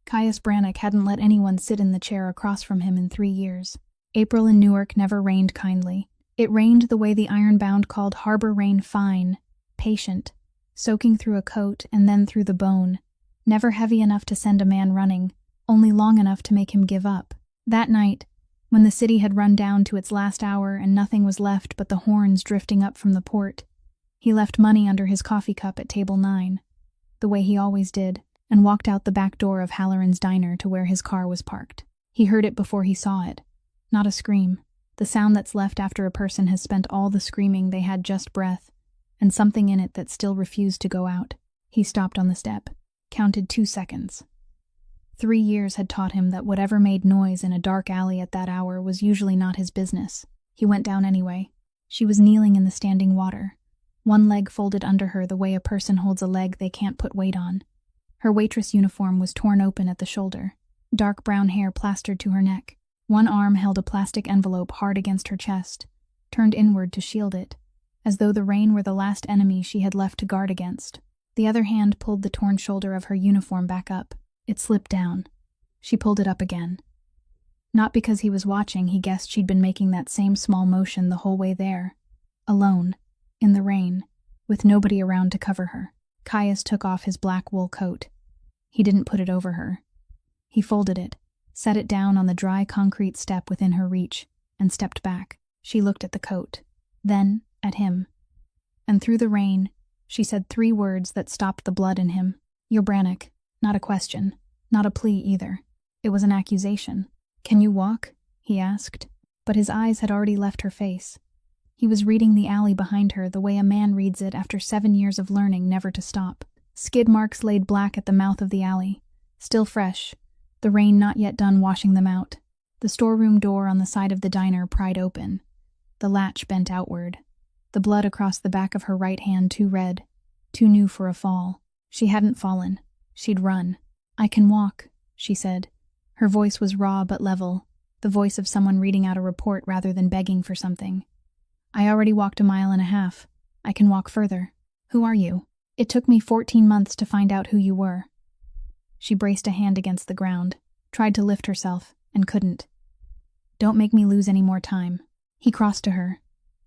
Caius Brannock hadn't let anyone sit in the chair across from him in 3 years. April in Newark never rained kindly. It rained the way the ironbound called harbor rain, fine, patient, soaking through a coat and then through the bone, never heavy enough to send a man running, only long enough to make him give up. That night, when the city had run down to its last hour and nothing was left but the horns drifting up from the port, he left money under his coffee cup at table 9, the way he always did, and walked out the back door of Halloran's diner to where his car was parked. He heard it before he saw it. Not a scream. The sound that's left after a person has spent all the screaming they had, just breath, and something in it that still refused to go out. He stopped on the step, counted 2 seconds. 3 years had taught him that whatever made noise in a dark alley at that hour was usually not his business. He went down anyway. She was kneeling in the standing water, one leg folded under her the way a person holds a leg they can't put weight on. Her waitress uniform was torn open at the shoulder, dark brown hair plastered to her neck. One arm held a plastic envelope hard against her chest, turned inward to shield it, as though the rain were the last enemy she had left to guard against. The other hand pulled the torn shoulder of her uniform back up. It slipped down. She pulled it up again. Not because he was watching, he guessed she'd been making that same small motion the whole way there. Alone, in the rain, with nobody around to cover her. Caius took off his black wool coat. He didn't put it over her. He folded it, set it down on the dry concrete step within her reach, and stepped back. She looked at the coat, then at him. And through the rain, she said 3 words that stopped the blood in him. "You're Brannock." Not a question, not a plea either. It was an accusation. "Can you walk?" he asked, but his eyes had already left her face. He was reading the alley behind her the way a man reads it after 7 years of learning never to stop. Skid marks laid black at the mouth of the alley, still fresh, the rain not yet done washing them out. The storeroom door on the side of the diner pried open. The latch bent outward. The blood across the back of her right hand too red, too new for a fall. She hadn't fallen. She'd run. "I can walk," she said. Her voice was raw but level, the voice of someone reading out a report rather than begging for something. "I already walked 1.5 miles. I can walk further." "Who are you?" "It took me 14 months to find out who you were." She braced a hand against the ground, tried to lift herself, and couldn't. "Don't make me lose any more time." He crossed to her.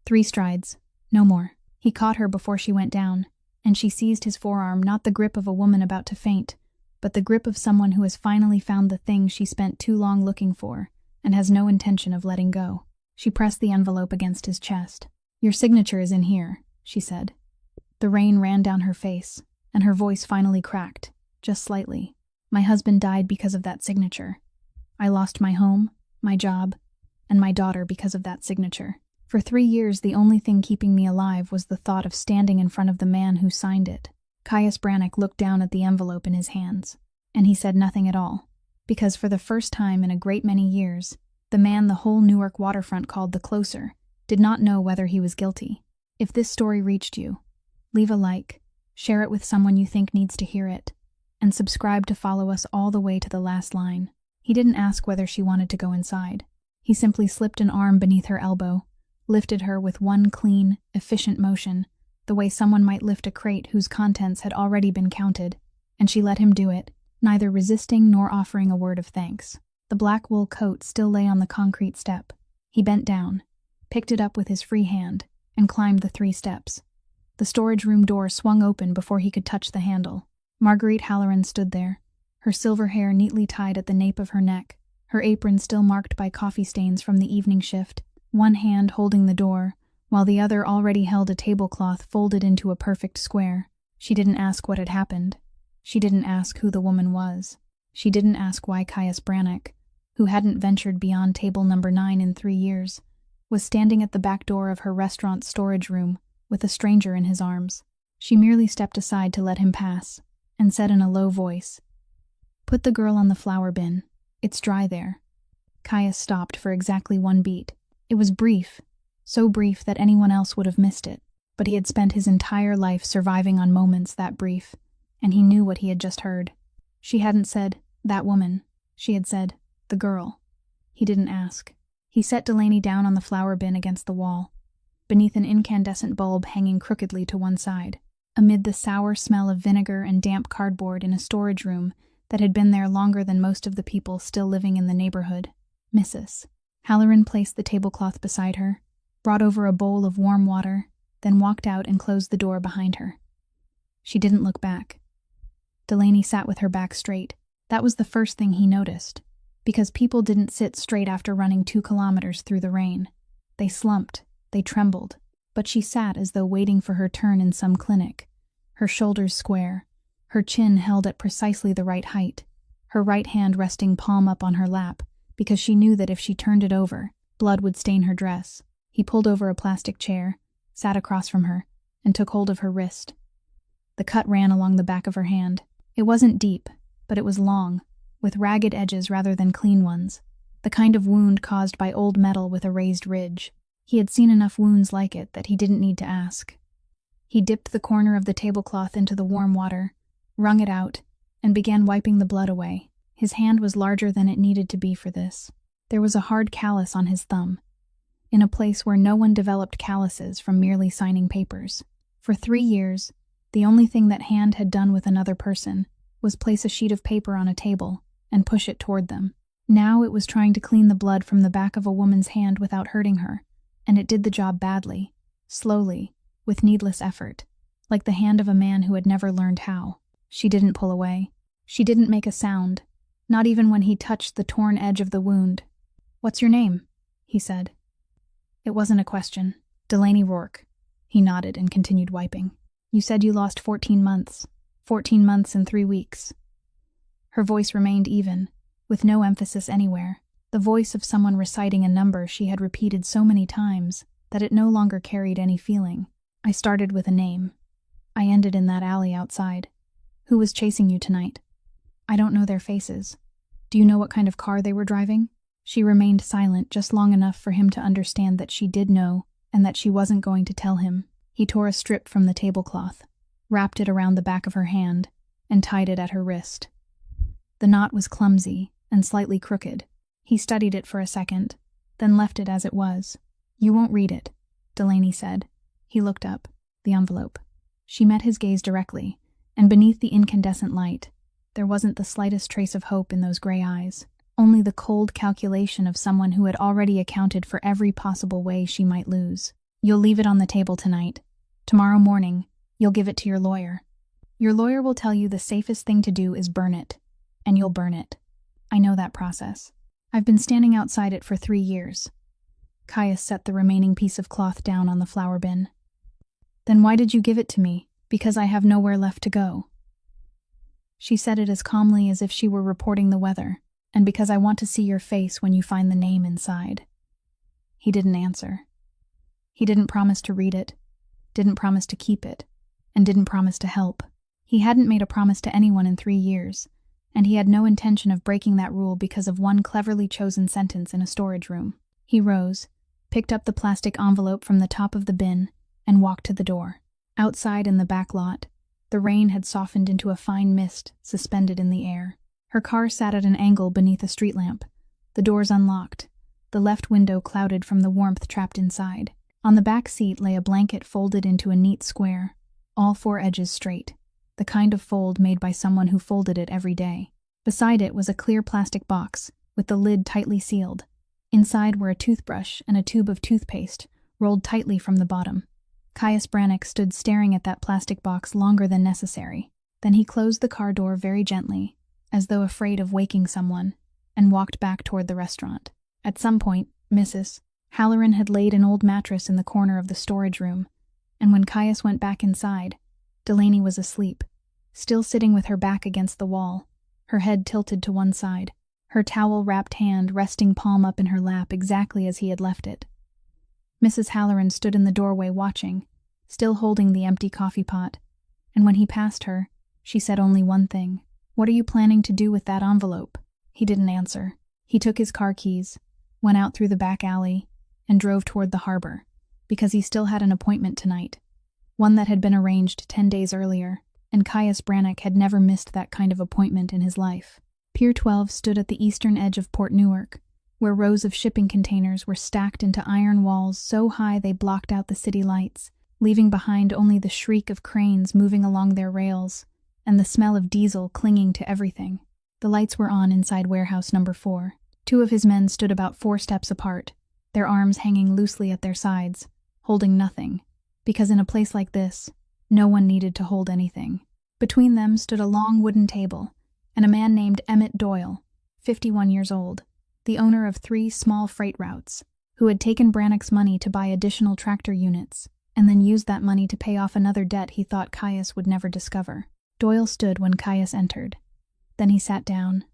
3 strides, no more. He caught her before she went down, and she seized his forearm, not the grip of a woman about to faint, but the grip of someone who has finally found the thing she spent too long looking for, and has no intention of letting go. She pressed the envelope against his chest. "Your signature is in here," she said. The rain ran down her face, and her voice finally cracked, just slightly. "My husband died because of that signature. I lost my home, my job, and my daughter because of that signature. For 3 years, the only thing keeping me alive was the thought of standing in front of the man who signed it." Caius Brannock looked down at the envelope in his hands, and he said nothing at all, because for the first time in a great many years, the man the whole Newark waterfront called the Closer did not know whether he was guilty. If this story reached you, leave a like, share it with someone you think needs to hear it, and subscribe to follow us all the way to the last line. He didn't ask whether she wanted to go inside. He simply slipped an arm beneath her elbow, lifted her with one clean, efficient motion, the way someone might lift a crate whose contents had already been counted, and she let him do it, neither resisting nor offering a word of thanks. The black wool coat still lay on the concrete step. He bent down, picked it up with his free hand, and climbed the 3 steps. The storage room door swung open before he could touch the handle. Marguerite Halloran stood there, her silver hair neatly tied at the nape of her neck, her apron still marked by coffee stains from the evening shift, one hand holding the door, while the other already held a tablecloth folded into a perfect square. She didn't ask what had happened. She didn't ask who the woman was. She didn't ask why Caius Brannock, who hadn't ventured beyond table number 9 in 3 years, was standing at the back door of her restaurant's storage room with a stranger in his arms. She merely stepped aside to let him pass, and said in a low voice, "Put the girl on the flower bin. It's dry there." Caius stopped for exactly 1 beat. It was brief, so brief that anyone else would have missed it, but he had spent his entire life surviving on moments that brief, and he knew what he had just heard. She hadn't said, "that woman." She had said, "the girl." He didn't ask. He set Delaney down on the flower bin against the wall, beneath an incandescent bulb hanging crookedly to one side. Amid the sour smell of vinegar and damp cardboard in a storage room that had been there longer than most of the people still living in the neighborhood. Mrs. Halloran placed the tablecloth beside her, brought over a bowl of warm water, then walked out and closed the door behind her. She didn't look back. Delaney sat with her back straight. That was the first thing he noticed, because people didn't sit straight after running 2 kilometers through the rain. They slumped, they trembled, but she sat as though waiting for her turn in some clinic, her shoulders square, her chin held at precisely the right height, her right hand resting palm up on her lap, because she knew that if she turned it over, blood would stain her dress. He pulled over a plastic chair, sat across from her, and took hold of her wrist. The cut ran along the back of her hand. It wasn't deep, but it was long, with ragged edges rather than clean ones, the kind of wound caused by old metal with a raised ridge. He had seen enough wounds like it that he didn't need to ask. He dipped the corner of the tablecloth into the warm water, wrung it out, and began wiping the blood away. His hand was larger than it needed to be for this. There was a hard callus on his thumb, in a place where no one developed calluses from merely signing papers. For 3 years, the only thing that hand had done with another person was place a sheet of paper on a table and push it toward them. Now it was trying to clean the blood from the back of a woman's hand without hurting her, and it did the job badly, slowly, with needless effort, like the hand of a man who had never learned how. She didn't pull away. She didn't make a sound, not even when he touched the torn edge of the wound. "What's your name?" he said. It wasn't a question. "Delaney Rourke." He nodded and continued wiping. "You said you lost 14 months. 14 months and 3 weeks. Her voice remained even, with no emphasis anywhere, the voice of someone reciting a number she had repeated so many times that it no longer carried any feeling. "I started with a name. I ended in that alley outside. Who was chasing you tonight?" "I don't know their faces. Do you know what kind of car they were driving?" She remained silent just long enough for him to understand that she did know and that she wasn't going to tell him. He tore a strip from the tablecloth, wrapped it around the back of her hand, and tied it at her wrist. The knot was clumsy and slightly crooked. He studied it for a second, then left it as it was. "You won't read it," Delaney said. He looked up. The envelope. She met his gaze directly, and beneath the incandescent light, there wasn't the slightest trace of hope in those gray eyes, only the cold calculation of someone who had already accounted for every possible way she might lose. "You'll leave it on the table tonight. Tomorrow morning, you'll give it to your lawyer. Your lawyer will tell you the safest thing to do is burn it, and you'll burn it. I know that process. I've been standing outside it for 3 years. Caius set the remaining piece of cloth down on the flour bin. "Then why did you give it to me?" "Because I have nowhere left to go." She said it as calmly as if she were reporting the weather, "and because I want to see your face when you find the name inside." He didn't answer. He didn't promise to read it, didn't promise to keep it, and didn't promise to help. He hadn't made a promise to anyone in 3 years, and he had no intention of breaking that rule because of one cleverly chosen sentence in a storage room. He rose, picked up the plastic envelope from the top of the bin, and walked to the door. Outside in the back lot, the rain had softened into a fine mist suspended in the air. Her car sat at an angle beneath a street lamp, the doors unlocked, the left window clouded from the warmth trapped inside. On the back seat lay a blanket folded into a neat square, all 4 edges straight, the kind of fold made by someone who folded it every day. Beside it was a clear plastic box, with the lid tightly sealed. Inside were a toothbrush and a tube of toothpaste, rolled tightly from the bottom. Caius Brannock stood staring at that plastic box longer than necessary. Then he closed the car door very gently, as though afraid of waking someone, and walked back toward the restaurant. At some point, Mrs. Halloran had laid an old mattress in the corner of the storage room, and when Caius went back inside, Delaney was asleep, still sitting with her back against the wall, her head tilted to one side, her towel-wrapped hand resting palm up in her lap exactly as he had left it. Mrs. Halloran stood in the doorway watching, still holding the empty coffee pot, and when he passed her, she said only one thing. "What are you planning to do with that envelope?" He didn't answer. He took his car keys, went out through the back alley, and drove toward the harbor, because he still had an appointment tonight, one that had been arranged 10 days earlier, and Caius Brannock had never missed that kind of appointment in his life. Pier 12 stood at the eastern edge of Port Newark, where rows of shipping containers were stacked into iron walls so high they blocked out the city lights, leaving behind only the shriek of cranes moving along their rails and the smell of diesel clinging to everything. The lights were on inside warehouse number 4. Two of his men stood about 4 steps apart, their arms hanging loosely at their sides, holding nothing, because in a place like this, no one needed to hold anything. Between them stood a long wooden table, and a man named Emmett Doyle, 51 years old, the owner of 3 small freight routes, who had taken Brannock's money to buy additional tractor units, and then used that money to pay off another debt he thought Caius would never discover. Doyle stood when Caius entered. Then he sat down.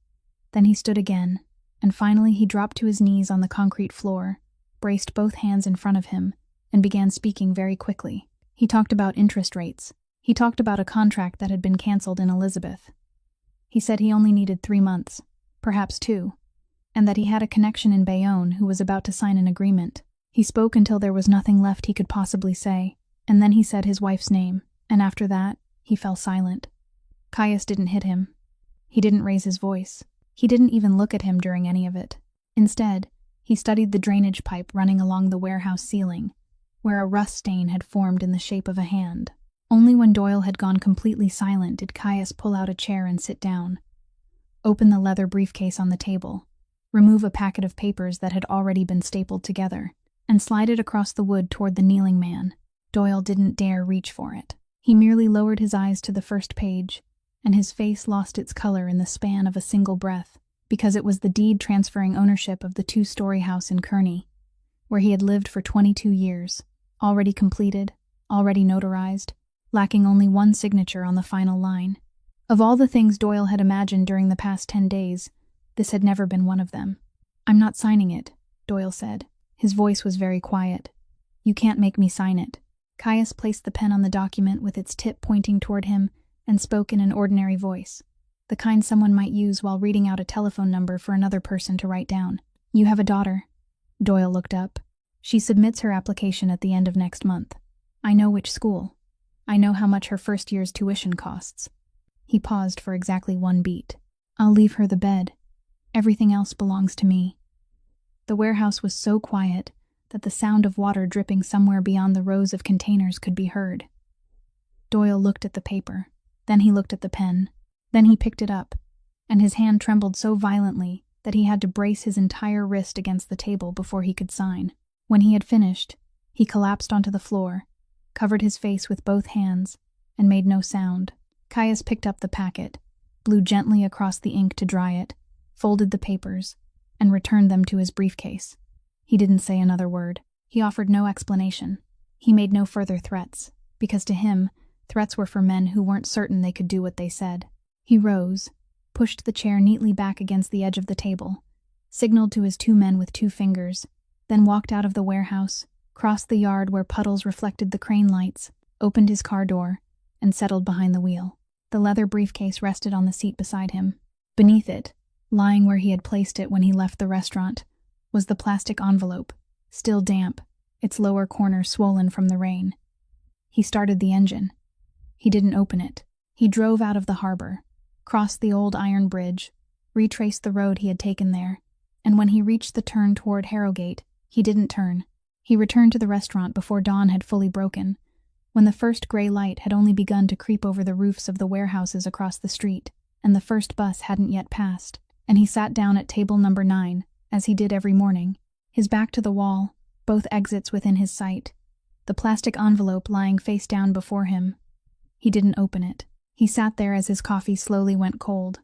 Then he stood again, and finally he dropped to his knees on the concrete floor, braced both hands in front of him, and began speaking very quickly. He talked about interest rates. He talked about a contract that had been canceled in Elizabeth. He said he only needed 3 months, perhaps 2, and that he had a connection in Bayonne who was about to sign an agreement. He spoke until there was nothing left he could possibly say, and then he said his wife's name, and after that, he fell silent. Caius didn't hit him. He didn't raise his voice. He didn't even look at him during any of it. Instead, he studied the drainage pipe running along the warehouse ceiling, where a rust stain had formed in the shape of a hand. Only when Doyle had gone completely silent did Caius pull out a chair and sit down, open the leather briefcase on the table, remove a packet of papers that had already been stapled together, and slide it across the wood toward the kneeling man. Doyle didn't dare reach for it. He merely lowered his eyes to the first page, and his face lost its color in the span of a single breath, because it was the deed transferring ownership of the 2-story house in Kearney, where he had lived for 22 years, already completed, already notarized, lacking only one signature on the final line. Of all the things Doyle had imagined during the past 10 days, this had never been one of them. "I'm not signing it," Doyle said. His voice was very quiet. "You can't make me sign it." Caius placed the pen on the document with its tip pointing toward him and spoke in an ordinary voice, the kind someone might use while reading out a telephone number for another person to write down. "You have a daughter." Doyle looked up. "She submits her application at the end of next month. I know which school. I know how much her first year's tuition costs." He paused for exactly 1 beat. "I'll leave her the bed. Everything else belongs to me." The warehouse was so quiet that the sound of water dripping somewhere beyond the rows of containers could be heard. Doyle looked at the paper. Then he looked at the pen. Then he picked it up, and his hand trembled so violently that he had to brace his entire wrist against the table before he could sign. When he had finished, he collapsed onto the floor, covered his face with both hands, and made no sound. Caius picked up the packet, blew gently across the ink to dry it, folded the papers, and returned them to his briefcase. He didn't say another word. He offered no explanation. He made no further threats, because to him, threats were for men who weren't certain they could do what they said. He rose, pushed the chair neatly back against the edge of the table, signaled to his 2 men with 2 fingers, then walked out of the warehouse, crossed the yard where puddles reflected the crane lights, opened his car door, and settled behind the wheel. The leather briefcase rested on the seat beside him. Beneath it, lying where he had placed it when he left the restaurant, was the plastic envelope, still damp, its lower corner swollen from the rain. He started the engine. He didn't open it. He drove out of the harbor, crossed the old iron bridge, retraced the road he had taken there, and when he reached the turn toward Harrogate, he didn't turn. He returned to the restaurant before dawn had fully broken, when the first gray light had only begun to creep over the roofs of the warehouses across the street, and the first bus hadn't yet passed, and he sat down at table number 9, as he did every morning, his back to the wall, both exits within his sight, the plastic envelope lying face down before him. He didn't open it. He sat there as his coffee slowly went cold,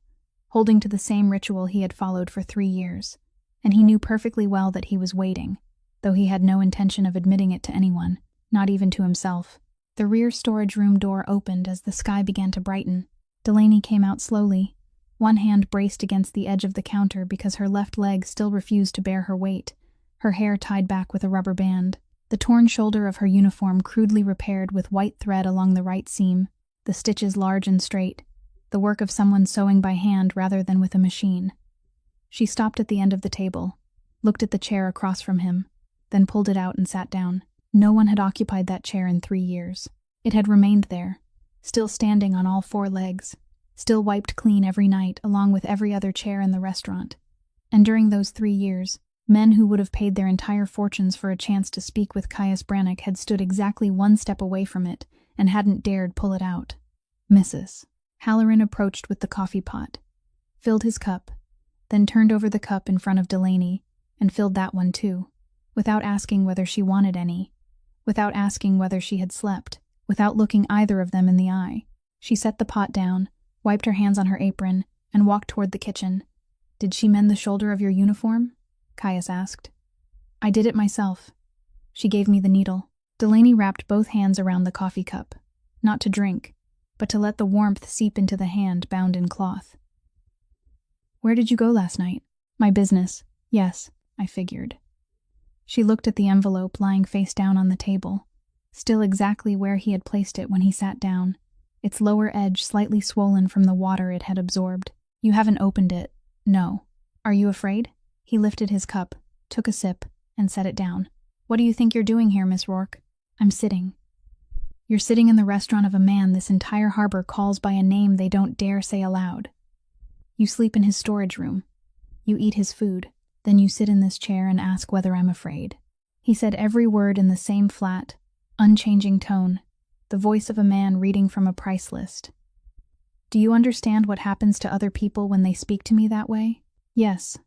holding to the same ritual he had followed for 3 years, and he knew perfectly well that he was waiting, though he had no intention of admitting it to anyone, not even to himself. The rear storage room door opened as the sky began to brighten. Delaney came out slowly, one hand braced against the edge of the counter because her left leg still refused to bear her weight, her hair tied back with a rubber band, the torn shoulder of her uniform crudely repaired with white thread along the right seam, the stitches large and straight, the work of someone sewing by hand rather than with a machine. She stopped at the end of the table, looked at the chair across from him, then pulled it out and sat down. No one had occupied that chair in 3 years. It had remained there, still standing on all 4 legs, still wiped clean every night along with every other chair in the restaurant. And during those 3 years, men who would have paid their entire fortunes for a chance to speak with Caius Brannock had stood exactly 1 step away from it and hadn't dared pull it out. "Mrs. Halloran approached with the coffee pot, filled his cup, then turned over the cup in front of Delaney and filled that one too, without asking whether she wanted any, without asking whether she had slept, without looking either of them in the eye. She set the pot down, wiped her hands on her apron, and walked toward the kitchen. "Did she mend the shoulder of your uniform?" Caius asked. "I did it myself." She gave me the needle. Delaney wrapped both hands around the coffee cup, not to drink, but to let the warmth seep into the hand bound in cloth. "Where did you go last night?" "My business. Yes, I figured." She looked at the envelope lying face down on the table, still exactly where he had placed it when he sat down, its lower edge slightly swollen from the water it had absorbed. "You haven't opened it." "No." "Are you afraid?" He lifted his cup, took a sip, and set it down. "What do you think you're doing here, Miss Rourke?" "I'm sitting." "You're sitting in the restaurant of a man this entire harbor calls by a name they don't dare say aloud. You sleep in his storage room. You eat his food. Then you sit in this chair and ask whether I'm afraid." He said every word in the same flat, unchanging tone, the voice of a man reading from a price list. "Do you understand what happens to other people when they speak to me that way?" "Yes."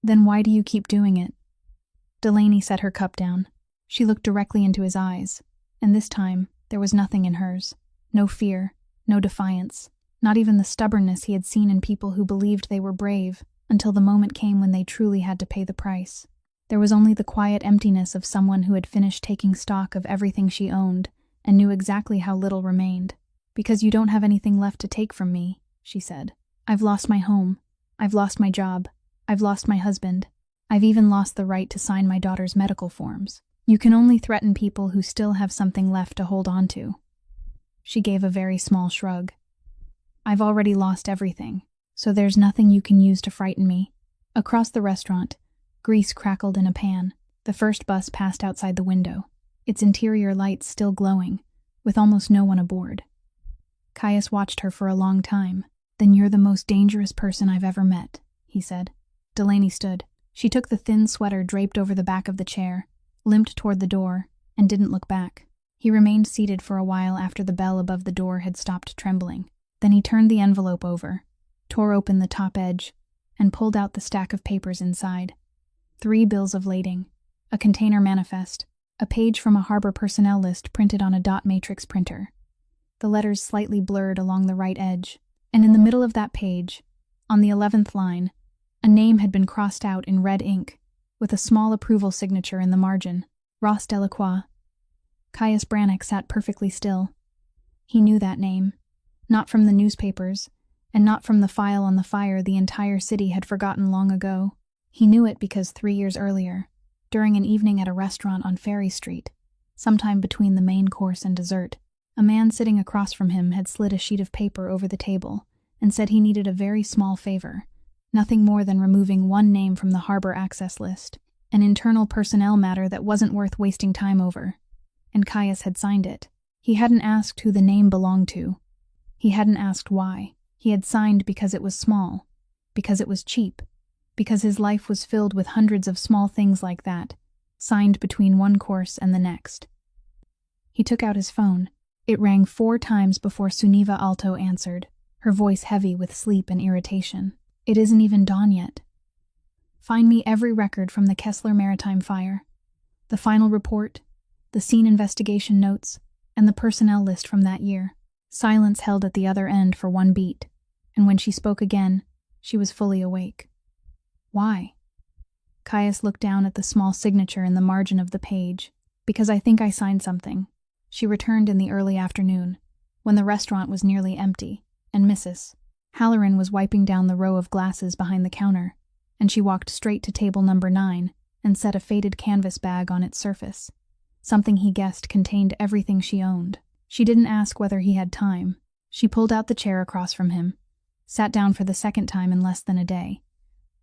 "Then why do you keep doing it?" Delaney set her cup down. She looked directly into his eyes, and this time there was nothing in hers. No fear, no defiance, not even the stubbornness he had seen in people who believed they were brave until the moment came when they truly had to pay the price. There was only the quiet emptiness of someone who had finished taking stock of everything she owned and knew exactly how little remained. "Because you don't have anything left to take from me," she said. "I've lost my home. I've lost my job. I've lost my husband. I've even lost the right to sign my daughter's medical forms. You can only threaten people who still have something left to hold on to." She gave a very small shrug. "I've already lost everything, so there's nothing you can use to frighten me." Across the restaurant, grease crackled in a pan. The first bus passed outside the window, its interior lights still glowing, with almost no one aboard. Caius watched her for a long time. "Then you're the most dangerous person I've ever met," he said. Delaney stood. She took the thin sweater draped over the back of the chair, limped toward the door, and didn't look back. He remained seated for a while after the bell above the door had stopped trembling. Then he turned the envelope over, tore open the top edge, and pulled out the stack of papers inside. 3 bills of lading, a container manifest, a page from a harbor personnel list printed on a dot matrix printer. The letters slightly blurred along the right edge, and in the middle of that page, on the 11th line, a name had been crossed out in red ink, with a small approval signature in the margin. Ross Delacroix. Caius Brannock sat perfectly still. He knew that name, not from the newspapers, and not from the file on the fire the entire city had forgotten long ago. He knew it because 3 years earlier, during an evening at a restaurant on Ferry Street, sometime between the main course and dessert, a man sitting across from him had slid a sheet of paper over the table and said he needed a very small favor, nothing more than removing one name from the harbor access list, an internal personnel matter that wasn't worth wasting time over. And Caius had signed it. He hadn't asked who the name belonged to. He hadn't asked why. He had signed because it was small, because it was cheap, because his life was filled with hundreds of small things like that, signed between one course and the next. He took out his phone. It rang 4 times before Suniva Alto answered, her voice heavy with sleep and irritation. "It isn't even dawn yet. Find me every record from the Kessler Maritime fire, the final report, the scene investigation notes, and the personnel list from that year." Silence held at the other end for 1 beat, and when she spoke again, she was fully awake. "Why?" Caius looked down at the small signature in the margin of the page. "Because I think I signed something." She returned in the early afternoon, when the restaurant was nearly empty, and Mrs. Halloran was wiping down the row of glasses behind the counter, and she walked straight to table number 9 and set a faded canvas bag on its surface. Something he guessed contained everything she owned. She didn't ask whether he had time. She pulled out the chair across from him, sat down for the second time in less than a day,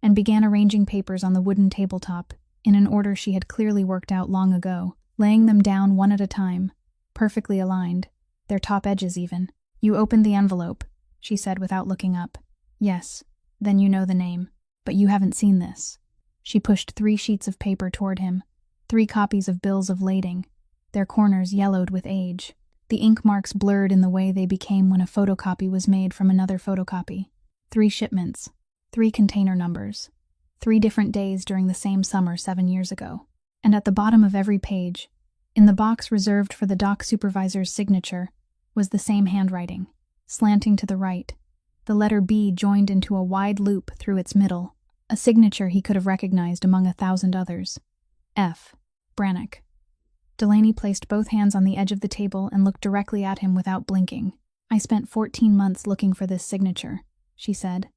and began arranging papers on the wooden tabletop in an order she had clearly worked out long ago, laying them down one at a time, perfectly aligned, their top edges even. "You opened the envelope," she said without looking up. "Yes. Then you know the name. But you haven't seen this." She pushed 3 sheets of paper toward him, 3 copies of bills of lading, their corners yellowed with age, the ink marks blurred in the way they became when a photocopy was made from another photocopy. 3 shipments, 3 container numbers, 3 different days during the same summer 7 years ago. And at the bottom of every page, in the box reserved for the dock supervisor's signature, was the same handwriting, slanting to the right, the letter B joined into a wide loop through its middle, a signature he could have recognized among 1,000 others. F. Brannock. Delaney placed both hands on the edge of the table and looked directly at him without blinking. "I spent 14 months looking for this signature," she said.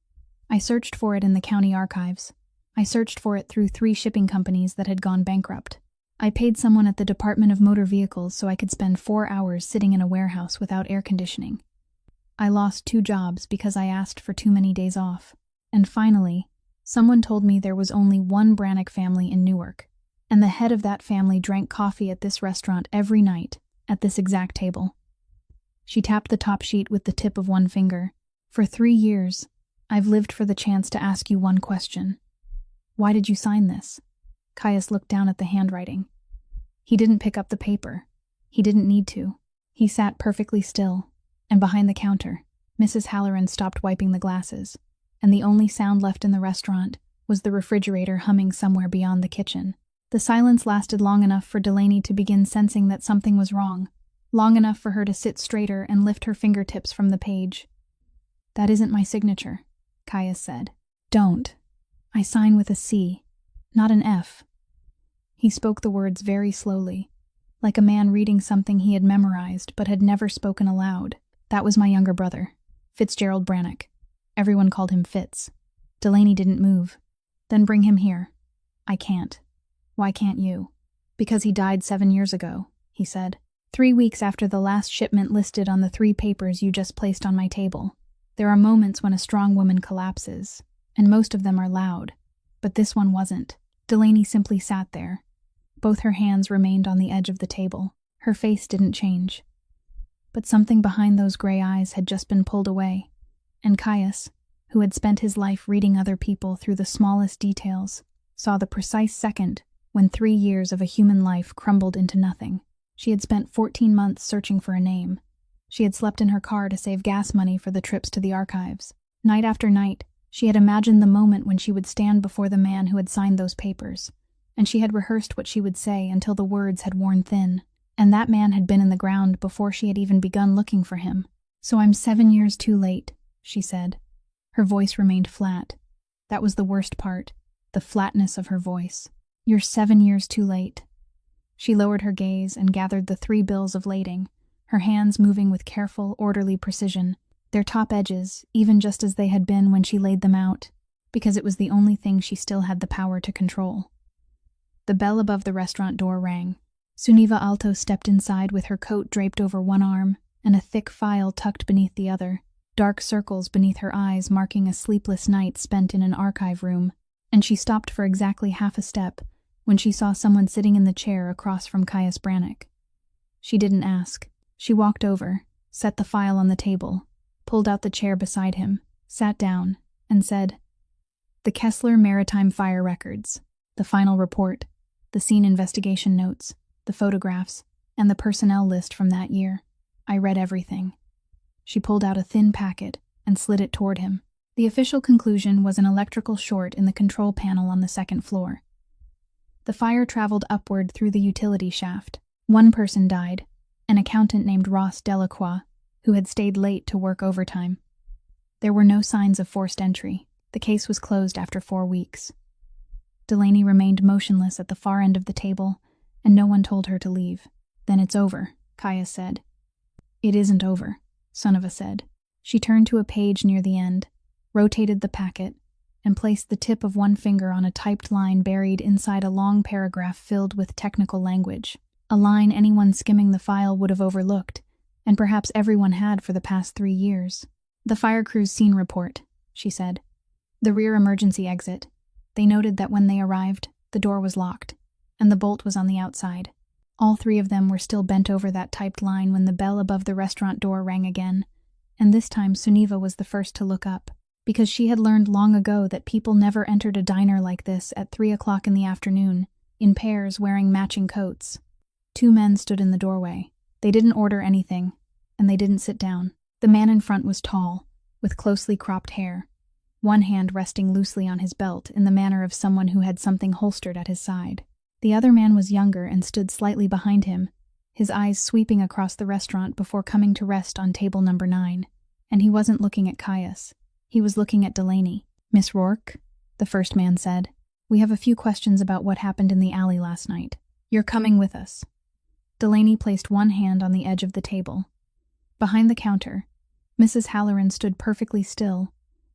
"I searched for it in the county archives. I searched for it through 3 shipping companies that had gone bankrupt. I paid someone at the Department of Motor Vehicles so I could spend 4 hours sitting in a warehouse without air conditioning. I lost 2 jobs because I asked for too many days off. And finally, someone told me there was only one Brannock family in Newark, and the head of that family drank coffee at this restaurant every night, at this exact table." She tapped the top sheet with the tip of one finger. "For 3 years, I've lived for the chance to ask you one question. Why did you sign this?" Caius looked down at the handwriting. He didn't pick up the paper. He didn't need to. He sat perfectly still, and behind the counter, Mrs. Halloran stopped wiping the glasses, and the only sound left in the restaurant was the refrigerator humming somewhere beyond the kitchen. The silence lasted long enough for Delaney to begin sensing that something was wrong, long enough for her to sit straighter and lift her fingertips from the page. "That isn't my signature," Caius said. "Don't. I sign with a C, not an F." He spoke the words very slowly, like a man reading something he had memorized but had never spoken aloud. "That was my younger brother, Fitzgerald Brannock. Everyone called him Fitz." Delaney didn't move. "Then bring him here." "I can't." "Why can't you?" "Because he died 7 years ago," he said. 3 weeks after the last shipment listed on the 3 papers you just placed on my table. There are moments when a strong woman collapses, and most of them are loud. But this one wasn't. Delaney simply sat there. Both her hands remained on the edge of the table. Her face didn't change. But something behind those gray eyes had just been pulled away, and Caius, who had spent his life reading other people through the smallest details, saw the precise second when 3 years of a human life crumbled into nothing. She had spent 14 months searching for a name. She had slept in her car to save gas money for the trips to the archives. Night after night, she had imagined the moment when she would stand before the man who had signed those papers, and she had rehearsed what she would say until the words had worn thin. And that man had been in the ground before she had even begun looking for him. "So I'm 7 years too late," she said. Her voice remained flat. That was the worst part, the flatness of her voice. "You're 7 years too late." She lowered her gaze and gathered the 3 bills of lading, her hands moving with careful, orderly precision, their top edges even just as they had been when she laid them out, because it was the only thing she still had the power to control. The bell above the restaurant door rang. Suniva Alto stepped inside with her coat draped over one arm and a thick file tucked beneath the other, dark circles beneath her eyes marking a sleepless night spent in an archive room, and she stopped for exactly half a step when she saw someone sitting in the chair across from Caius Brannock. She didn't ask. She walked over, set the file on the table, pulled out the chair beside him, sat down, and said, "The Kessler Maritime Fire Records, the final report, the scene investigation notes, the photographs, and the personnel list from that year. I read everything." She pulled out a thin packet and slid it toward him. The official conclusion was an electrical short in the control panel on the 2nd floor. The fire traveled upward through the utility shaft. 1 person died, an accountant named Ross Delacroix, who had stayed late to work overtime. There were no signs of forced entry. The case was closed after 4 weeks. Delaney remained motionless at the far end of the table, and no one told her to leave. "Then it's over," Caius said. "It isn't over," Suniva said. She turned to a page near the end, rotated the packet, and placed the tip of one finger on a typed line buried inside a long paragraph filled with technical language, a line anyone skimming the file would have overlooked, and perhaps everyone had for the past 3 years. "The fire crew's scene report," she said. "The rear emergency exit. They noted that when they arrived, the door was locked, and the bolt was on the outside. All 3 of them were still bent over that typed line when the bell above the restaurant door rang again, and this time Suniva was the first to look up, because she had learned long ago that people never entered a diner like this at 3 o'clock in the afternoon, in pairs wearing matching coats. 2 men stood in the doorway. They didn't order anything, and they didn't sit down. The man in front was tall, with closely cropped hair, one hand resting loosely on his belt in the manner of someone who had something holstered at his side. The other man was younger and stood slightly behind him, his eyes sweeping across the restaurant before coming to rest on table number 9. And he wasn't looking at Caius. He was looking at Delaney. "Miss Rourke," the first man said, "we have a few questions about what happened in the alley last night. You're coming with us." Delaney placed one hand on the edge of the table. Behind the counter, Mrs. Halloran stood perfectly still,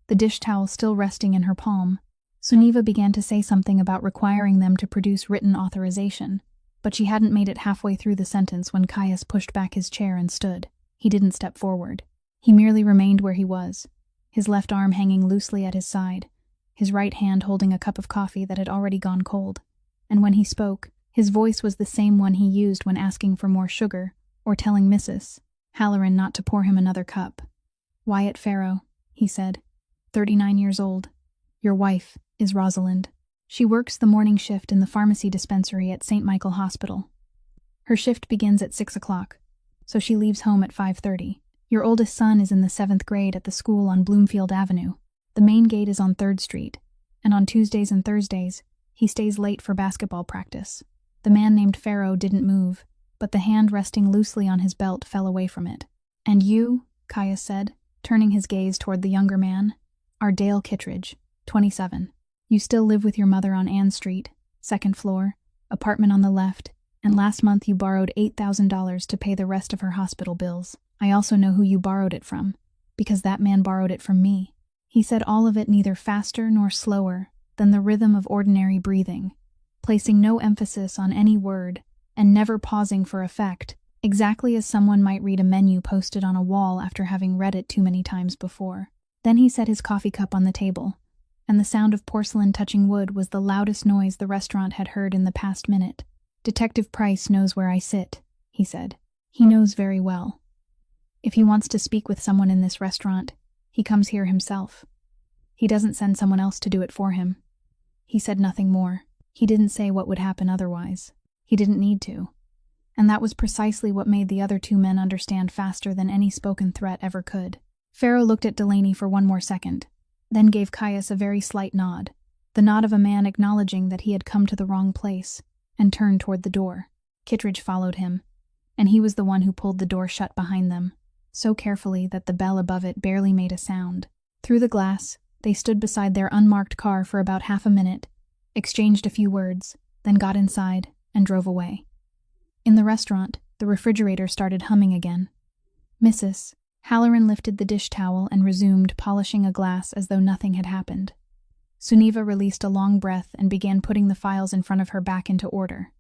the dish towel still resting in her palm. Suniva began to say something about requiring them to produce written authorization, but she hadn't made it halfway through the sentence when Caius pushed back his chair and stood. He didn't step forward. He merely remained where he was, his left arm hanging loosely at his side, his right hand holding a cup of coffee that had already gone cold. And when he spoke, his voice was the same one he used when asking for more sugar or telling Mrs. Halloran not to pour him another cup. "Wyatt Farrow," he said, 39 years old. "Your wife is Rosalind. She works the morning shift in the pharmacy dispensary at St. Michael Hospital. Her shift begins at 6 o'clock, so she leaves home at 5:30. Your oldest son is in the 7th grade at the school on Bloomfield Avenue. The main gate is on 3rd Street, and on Tuesdays and Thursdays, he stays late for basketball practice. The man named Farrow didn't move, but the hand resting loosely on his belt fell away from it. And you," Caius said, turning his gaze toward the younger man, "are Dale Kittredge, 27. You still live with your mother on Ann Street, 2nd floor, apartment on the left, and last month you borrowed $8,000 to pay the rest of her hospital bills. I also know who you borrowed it from, because that man borrowed it from me." He said all of it neither faster nor slower than the rhythm of ordinary breathing, placing no emphasis on any word and never pausing for effect, exactly as someone might read a menu posted on a wall after having read it too many times before. Then he set his coffee cup on the table, and the sound of porcelain touching wood was the loudest noise the restaurant had heard in the past minute. "Detective Price knows where I sit," he said. "He knows very well. If he wants to speak with someone in this restaurant, he comes here himself. He doesn't send someone else to do it for him." He said nothing more. He didn't say what would happen otherwise. He didn't need to. And that was precisely what made the other two men understand faster than any spoken threat ever could. Farrow looked at Delaney for one more second, then gave Caius a very slight nod, the nod of a man acknowledging that he had come to the wrong place, and turned toward the door. Kittredge followed him, and he was the one who pulled the door shut behind them, so carefully that the bell above it barely made a sound. Through the glass, they stood beside their unmarked car for about half a minute, exchanged a few words, then got inside and drove away. In the restaurant, the refrigerator started humming again. Mrs. Halloran lifted the dish towel and resumed polishing a glass as though nothing had happened. Suniva released a long breath and began putting the files in front of her back into order.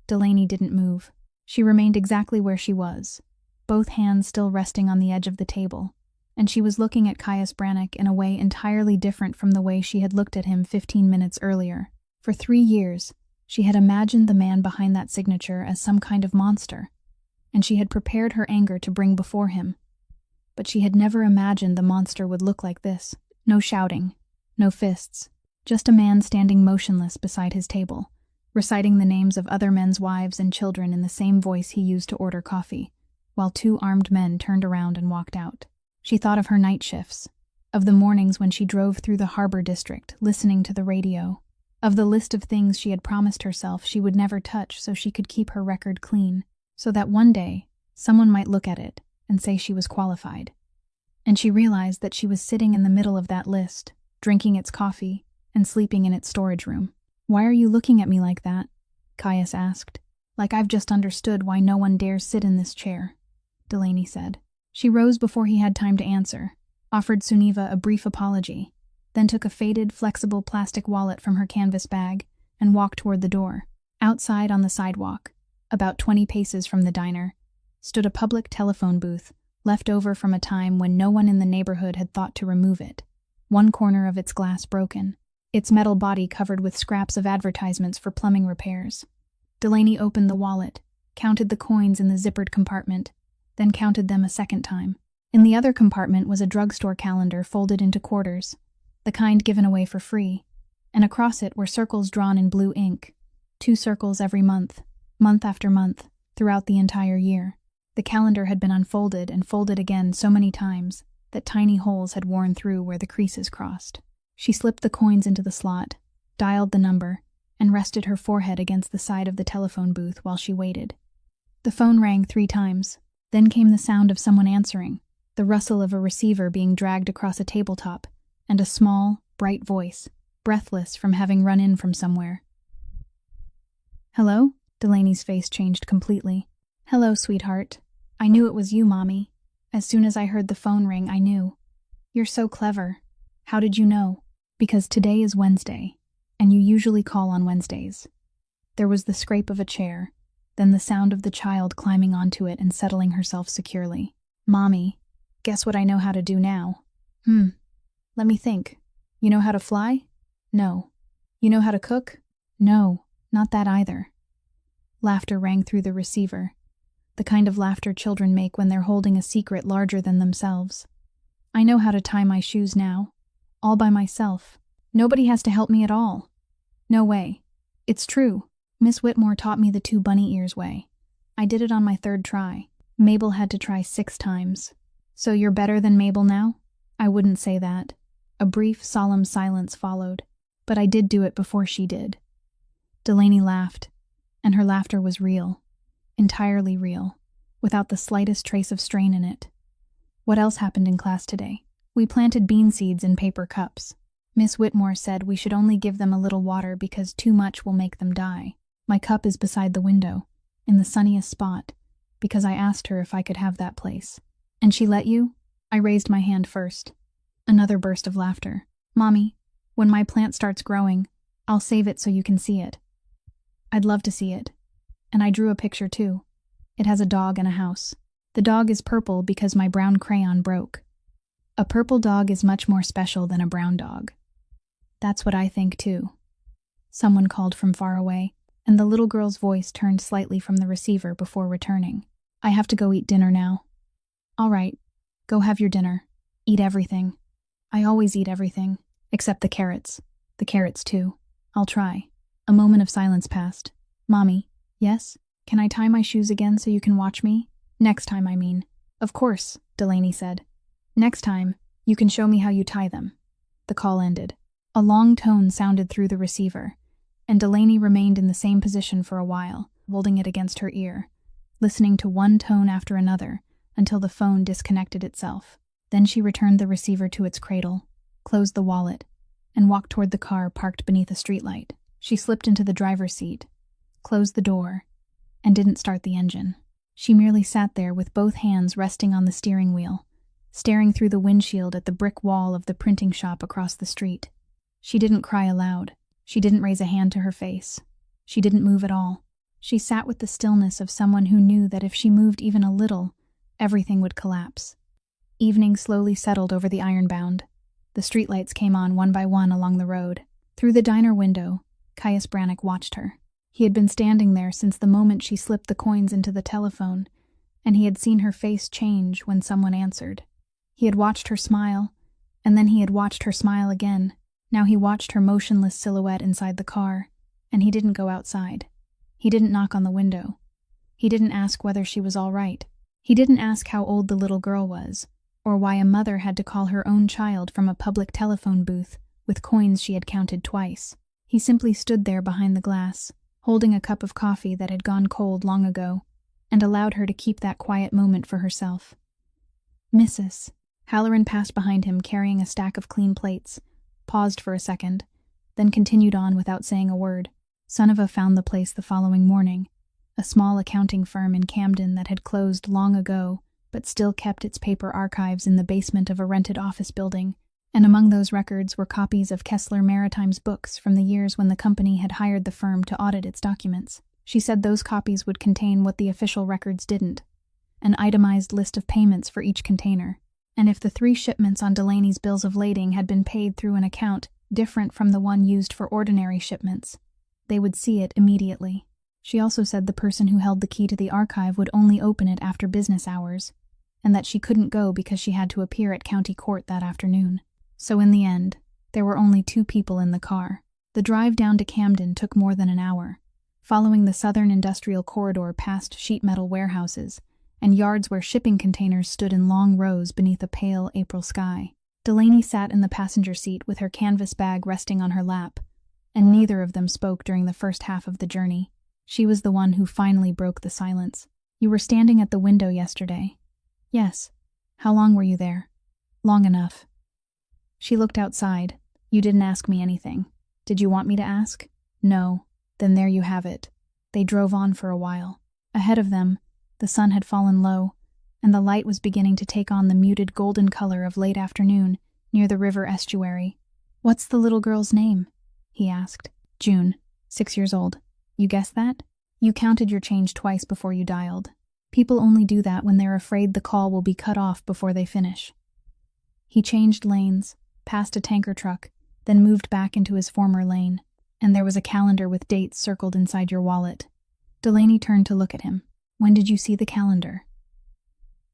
Delaney didn't move. She remained exactly where she was, both hands still resting on the edge of the table, and she was looking at Caius Brannock in a way entirely different from the way she had looked at him 15 minutes earlier. For 3 years, she had imagined the man behind that signature as some kind of monster, and she had prepared her anger to bring before him. But she had never imagined the monster would look like this. No shouting, no fists, just a man standing motionless beside his table, reciting the names of other men's wives and children in the same voice he used to order coffee, while 2 armed men turned around and walked out. She thought of her night shifts, of the mornings when she drove through the harbor district, listening to the radio, of the list of things she had promised herself she would never touch so she could keep her record clean, so that one day someone might look at it and say she was qualified. And she realized that she was sitting in the middle of that list, drinking its coffee and sleeping in its storage room. "Why are you looking at me like that?" Caius asked. "Like I've just understood why no one dares sit in this chair," Delaney said. She rose before he had time to answer, offered Suniva a brief apology, then took a faded, flexible plastic wallet from her canvas bag and walked toward the door. Outside on the sidewalk, about 20 paces from the diner, stood a public telephone booth left over from a time when no one in the neighborhood had thought to remove it, one corner of its glass broken, its metal body covered with scraps of advertisements for plumbing repairs. Delaney opened the wallet, counted the coins in the zippered compartment, then counted them a second time. In the other compartment was a drugstore calendar folded into quarters, the kind given away for free, and across it were circles drawn in blue ink, 2 circles every month, month after month, throughout the entire year. The calendar had been unfolded and folded again so many times that tiny holes had worn through where the creases crossed. She slipped the coins into the slot, dialed the number, and rested her forehead against the side of the telephone booth while she waited. The phone rang 3 times. Then came the sound of someone answering, the rustle of a receiver being dragged across a tabletop, and a small, bright voice, breathless from having run in from somewhere. "Hello?" Delaney's face changed completely. "Hello, sweetheart. I knew it was you, Mommy. As soon as I heard the phone ring, I knew. You're so clever. How did you know?" "Because today is Wednesday, and you usually call on Wednesdays." There was the scrape of a chair, then the sound of the child climbing onto it and settling herself securely. "Mommy, guess what I know how to do now?" Let me think. You know how to fly?" "No." "You know how to cook?" "No, not that either." Laughter rang through the receiver, the kind of laughter children make when they're holding a secret larger than themselves. "I know how to tie my shoes now. All by myself. Nobody has to help me at all." "No way. It's true. Miss Whitmore taught me the 2 bunny ears way. I did it on my 3rd try. Mabel had to try 6 times. "So you're better than Mabel now?" "I wouldn't say that." A brief, solemn silence followed. "But I did do it before she did." Delaney laughed, and her laughter was real. Entirely real, without the slightest trace of strain in it. "What else happened in class today?" "We planted bean seeds in paper cups. Miss Whitmore said we should only give them a little water because too much will make them die. My cup is beside the window, in the sunniest spot, because I asked her if I could have that place." "And she let you?" I raised my hand first. Another burst of laughter. "Mommy, when my plant starts growing, I'll save it so you can see it." "I'd love to see it." And I drew a picture too. It has a dog and a house. The dog is purple because my brown crayon broke. A purple dog is much more special than a brown dog. "That's what I think too." Someone called from far away, and the little girl's voice turned slightly from the receiver before returning. "I have to go eat dinner now." "All right, go have your dinner. Eat everything." "I always eat everything, except the carrots. The carrots too." "I'll try." A moment of silence passed. "Mommy." "Yes? Can I tie my shoes again so you can watch me?" "Next time, I mean." "Of course," Delaney said. "Next time, you can show me how you tie them." The call ended. A long tone sounded through the receiver, and Delaney remained in the same position for a while, holding it against her ear, listening to one tone after another until the phone disconnected itself. Then she returned the receiver to its cradle, closed the wallet, and walked toward the car parked beneath a streetlight. She slipped into the driver's seat, closed the door, and didn't start the engine. She merely sat there with both hands resting on the steering wheel, staring through the windshield at the brick wall of the printing shop across the street. She didn't cry aloud. She didn't raise a hand to her face. She didn't move at all. She sat with the stillness of someone who knew that if she moved even a little, everything would collapse. Evening slowly settled over the Ironbound. The streetlights came on one by one along the road. Through the diner window, Caius Brannock watched her. He had been standing there since the moment she slipped the coins into the telephone, and he had seen her face change when someone answered. He had watched her smile, and then he had watched her smile again. Now he watched her motionless silhouette inside the car, and he didn't go outside. He didn't knock on the window. He didn't ask whether she was all right. He didn't ask how old the little girl was, or why a mother had to call her own child from a public telephone booth with coins she had counted twice. He simply stood there behind the glass, holding a cup of coffee that had gone cold long ago, and allowed her to keep that quiet moment for herself. "Mrs." Halloran passed behind him carrying a stack of clean plates, paused for a second, then continued on without saying a word. Sunniva found the place the following morning, a small accounting firm in Camden that had closed long ago but still kept its paper archives in the basement of a rented office building, and among those records were copies of Kessler Maritime's books from the years when the company had hired the firm to audit its documents. She said those copies would contain what the official records didn't, an itemized list of payments for each container, and if the 3 shipments on Delaney's bills of lading had been paid through an account different from the one used for ordinary shipments, they would see it immediately. She also said the person who held the key to the archive would only open it after business hours, and that she couldn't go because she had to appear at county court that afternoon. So in the end, there were only 2 people in the car. The drive down to Camden took more than an hour, following the southern industrial corridor past sheet metal warehouses and yards where shipping containers stood in long rows beneath a pale April sky. Delaney sat in the passenger seat with her canvas bag resting on her lap, and neither of them spoke during the first half of the journey. She was the one who finally broke the silence. "You were standing at the window yesterday." "Yes." "How long were you there?" "Long enough." She looked outside. "You didn't ask me anything. Did you want me to ask?" "No." "Then there you have it." They drove on for a while. Ahead of them, the sun had fallen low, and the light was beginning to take on the muted golden color of late afternoon near the river estuary. "What's the little girl's name?" he asked. "June, 6 years old. You guessed that? You counted your change twice before you dialed. People only do that when they're afraid the call will be cut off before they finish." He changed lanes, passed a tanker truck, then moved back into his former lane, and there was a calendar with dates circled inside your wallet. Delaney turned to look at him. "When did you see the calendar?"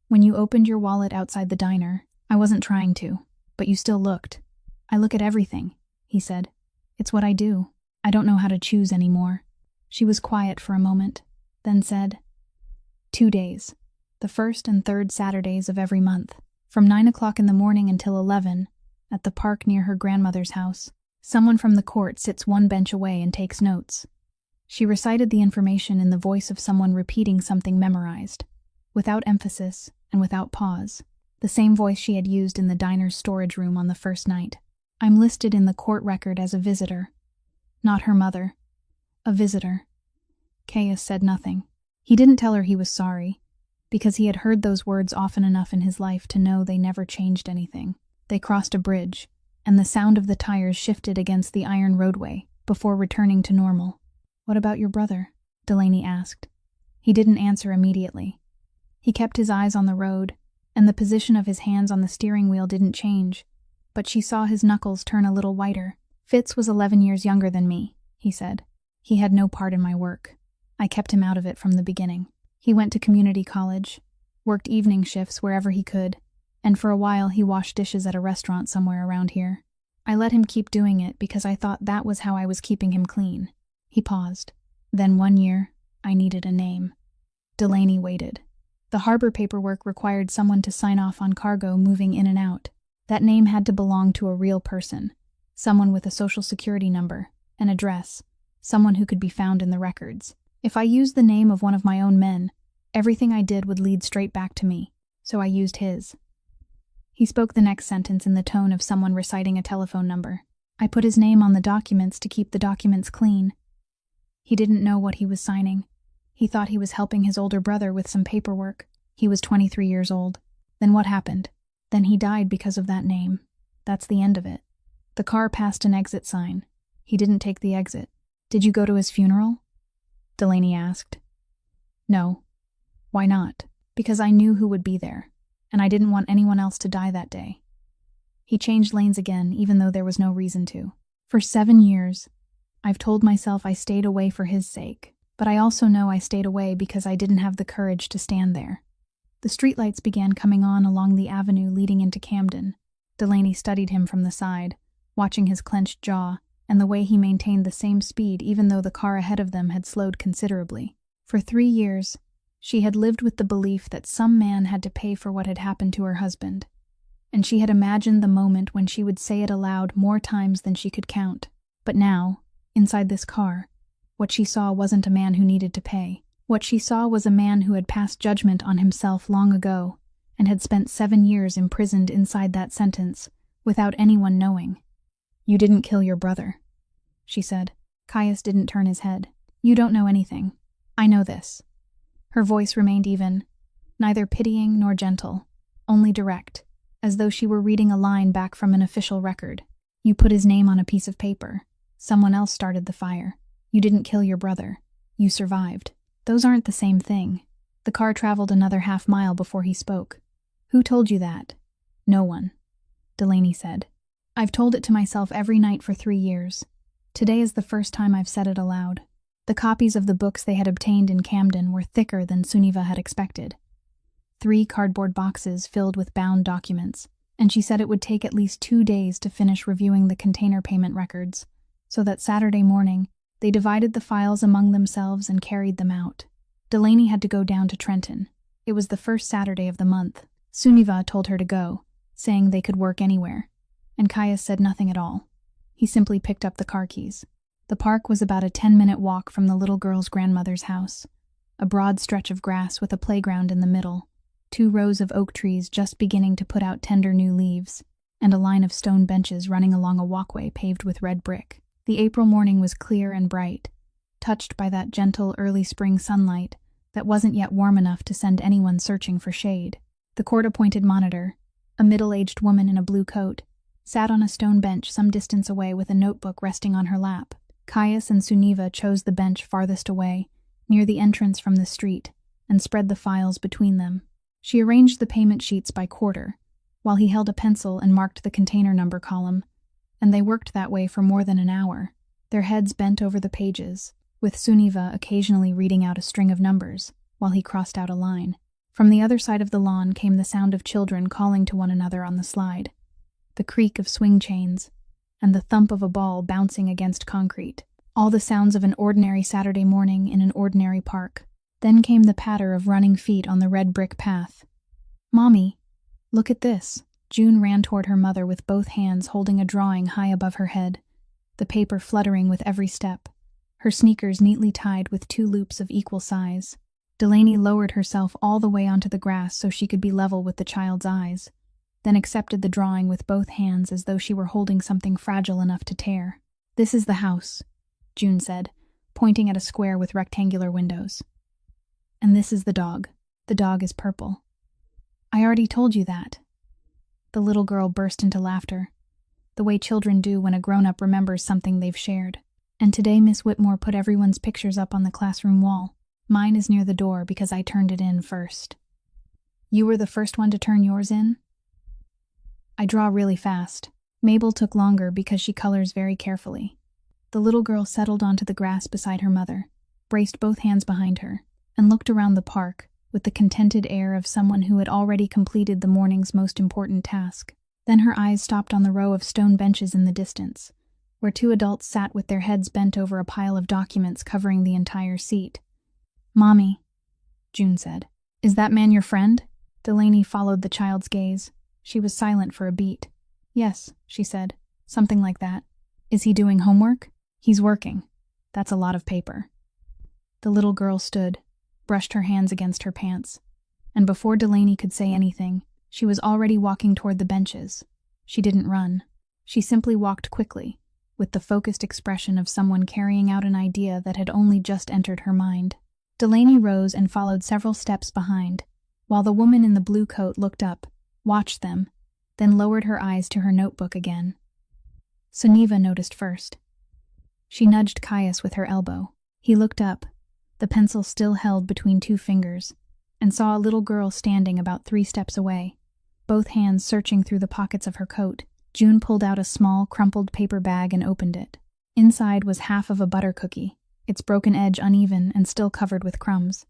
"When you opened your wallet outside the diner. I wasn't trying to, but you still looked." "I look at everything," he said. "It's what I do. I don't know how to choose anymore." She was quiet for a moment, then said, 2 days, the first and third Saturdays of every month, from 9 o'clock in the morning until 11, at the park near her grandmother's house. Someone from the court sits one bench away and takes notes." She recited the information in the voice of someone repeating something memorized, without emphasis and without pause, the same voice she had used in the diner's storage room on the first night. "I'm listed in the court record as a visitor." Not her mother. A visitor. Caius said nothing. He didn't tell her he was sorry, because he had heard those words often enough in his life to know they never changed anything. They crossed a bridge, and the sound of the tires shifted against the iron roadway before returning to normal. "What about your brother?" Delaney asked. He didn't answer immediately. He kept his eyes on the road, and the position of his hands on the steering wheel didn't change, but she saw his knuckles turn a little whiter. "Fitz was 11 years younger than me," he said. "He had no part in my work. I kept him out of it from the beginning. He went to community college, worked evening shifts wherever he could, and for a while he washed dishes at a restaurant somewhere around here. I let him keep doing it because I thought that was how I was keeping him clean." He paused. "Then one year, I needed a name." Delaney waited. The harbor paperwork required someone to sign off on cargo moving in and out. That name had to belong to a real person, someone with a social security number, an address, someone who could be found in the records. If I used the name of one of my own men, everything I did would lead straight back to me, so I used his. He spoke the next sentence in the tone of someone reciting a telephone number. "I put his name on the documents to keep the documents clean." He didn't know what he was signing. He thought he was helping his older brother with some paperwork. He was 23 years old. Then what happened? Then he died because of that name. That's the end of it. The car passed an exit sign. He didn't take the exit. "Did you go to his funeral?" Delaney asked. "No." "Why not?" "Because I knew who would be there, and I didn't want anyone else to die that day." He changed lanes again, even though there was no reason to. "For 7 years, I've told myself I stayed away for his sake, but I also know I stayed away because I didn't have the courage to stand there." The streetlights began coming on along the avenue leading into Camden. Delaney studied him from the side, watching his clenched jaw and the way he maintained the same speed even though the car ahead of them had slowed considerably. For 3 years, she had lived with the belief that some man had to pay for what had happened to her husband, and she had imagined the moment when she would say it aloud more times than she could count. But now, inside this car, what she saw wasn't a man who needed to pay. What she saw was a man who had passed judgment on himself long ago and had spent 7 years imprisoned inside that sentence without anyone knowing. "You didn't kill your brother," she said. Caius didn't turn his head. "You don't know anything. I know this." Her voice remained even, neither pitying nor gentle, only direct, as though she were reading a line back from an official record. "You put his name on a piece of paper. Someone else started the fire. You didn't kill your brother. You survived. Those aren't the same thing." The car traveled another half-mile before he spoke. "Who told you that?" "No one," Delaney said. "I've told it to myself every night for 3 years. Today is the first time I've said it aloud." The copies of the books they had obtained in Camden were thicker than Suniva had expected. 3 cardboard boxes filled with bound documents, and she said it would take at least 2 days to finish reviewing the container payment records, so that Saturday morning, they divided the files among themselves and carried them out. Delaney had to go down to Trenton. It was the first Saturday of the month. Suniva told her to go, saying they could work anywhere, and Caius said nothing at all. He simply picked up the car keys. The park was about a 10-minute walk from the little girl's grandmother's house. A broad stretch of grass with a playground in the middle, 2 rows of oak trees just beginning to put out tender new leaves, and a line of stone benches running along a walkway paved with red brick. The April morning was clear and bright, touched by that gentle early spring sunlight that wasn't yet warm enough to send anyone searching for shade. The court-appointed monitor, a middle-aged woman in a blue coat, sat on a stone bench some distance away with a notebook resting on her lap. Caius and Suniva chose the bench farthest away, near the entrance from the street, and spread the files between them. She arranged the payment sheets by quarter, while he held a pencil and marked the container number column, and they worked that way for more than an hour, their heads bent over the pages, with Suniva occasionally reading out a string of numbers, while he crossed out a line. From the other side of the lawn came the sound of children calling to one another on the slide, the creak of swing chains, and the thump of a ball bouncing against concrete. All the sounds of an ordinary Saturday morning in an ordinary park. Then came the patter of running feet on the red brick path. "Mommy, look at this." June ran toward her mother with both hands holding a drawing high above her head, the paper fluttering with every step, her sneakers neatly tied with 2 loops of equal size. Delaney lowered herself all the way onto the grass so she could be level with the child's eyes, then accepted the drawing with both hands as though she were holding something fragile enough to tear. "This is the house," June said, pointing at a square with rectangular windows. "And this is the dog. The dog is purple." "I already told you that." The little girl burst into laughter, the way children do when a grown-up remembers something they've shared. "And today Miss Whitmore put everyone's pictures up on the classroom wall. Mine is near the door because I turned it in first." "You were the first one to turn yours in?" "I draw really fast. Mabel took longer because she colors very carefully." The little girl settled onto the grass beside her mother, braced both hands behind her, and looked around the park with the contented air of someone who had already completed the morning's most important task. Then her eyes stopped on the row of stone benches in the distance, where 2 adults sat with their heads bent over a pile of documents covering the entire seat. "Mommy," June said, "is that man your friend?" Delaney followed the child's gaze. She was silent for a beat. "Yes," she said, "something like that." "Is he doing homework?" "He's working. That's a lot of paper." The little girl stood, brushed her hands against her pants, and before Delaney could say anything, she was already walking toward the benches. She didn't run. She simply walked quickly, with the focused expression of someone carrying out an idea that had only just entered her mind. Delaney rose and followed several steps behind, while the woman in the blue coat looked up, watched them, then lowered her eyes to her notebook again. Suniva noticed first. She nudged Caius with her elbow. He looked up, the pencil still held between 2 fingers, and saw a little girl standing about 3 steps away, both hands searching through the pockets of her coat. June pulled out a small, crumpled paper bag and opened it. Inside was half of a butter cookie, its broken edge uneven and still covered with crumbs.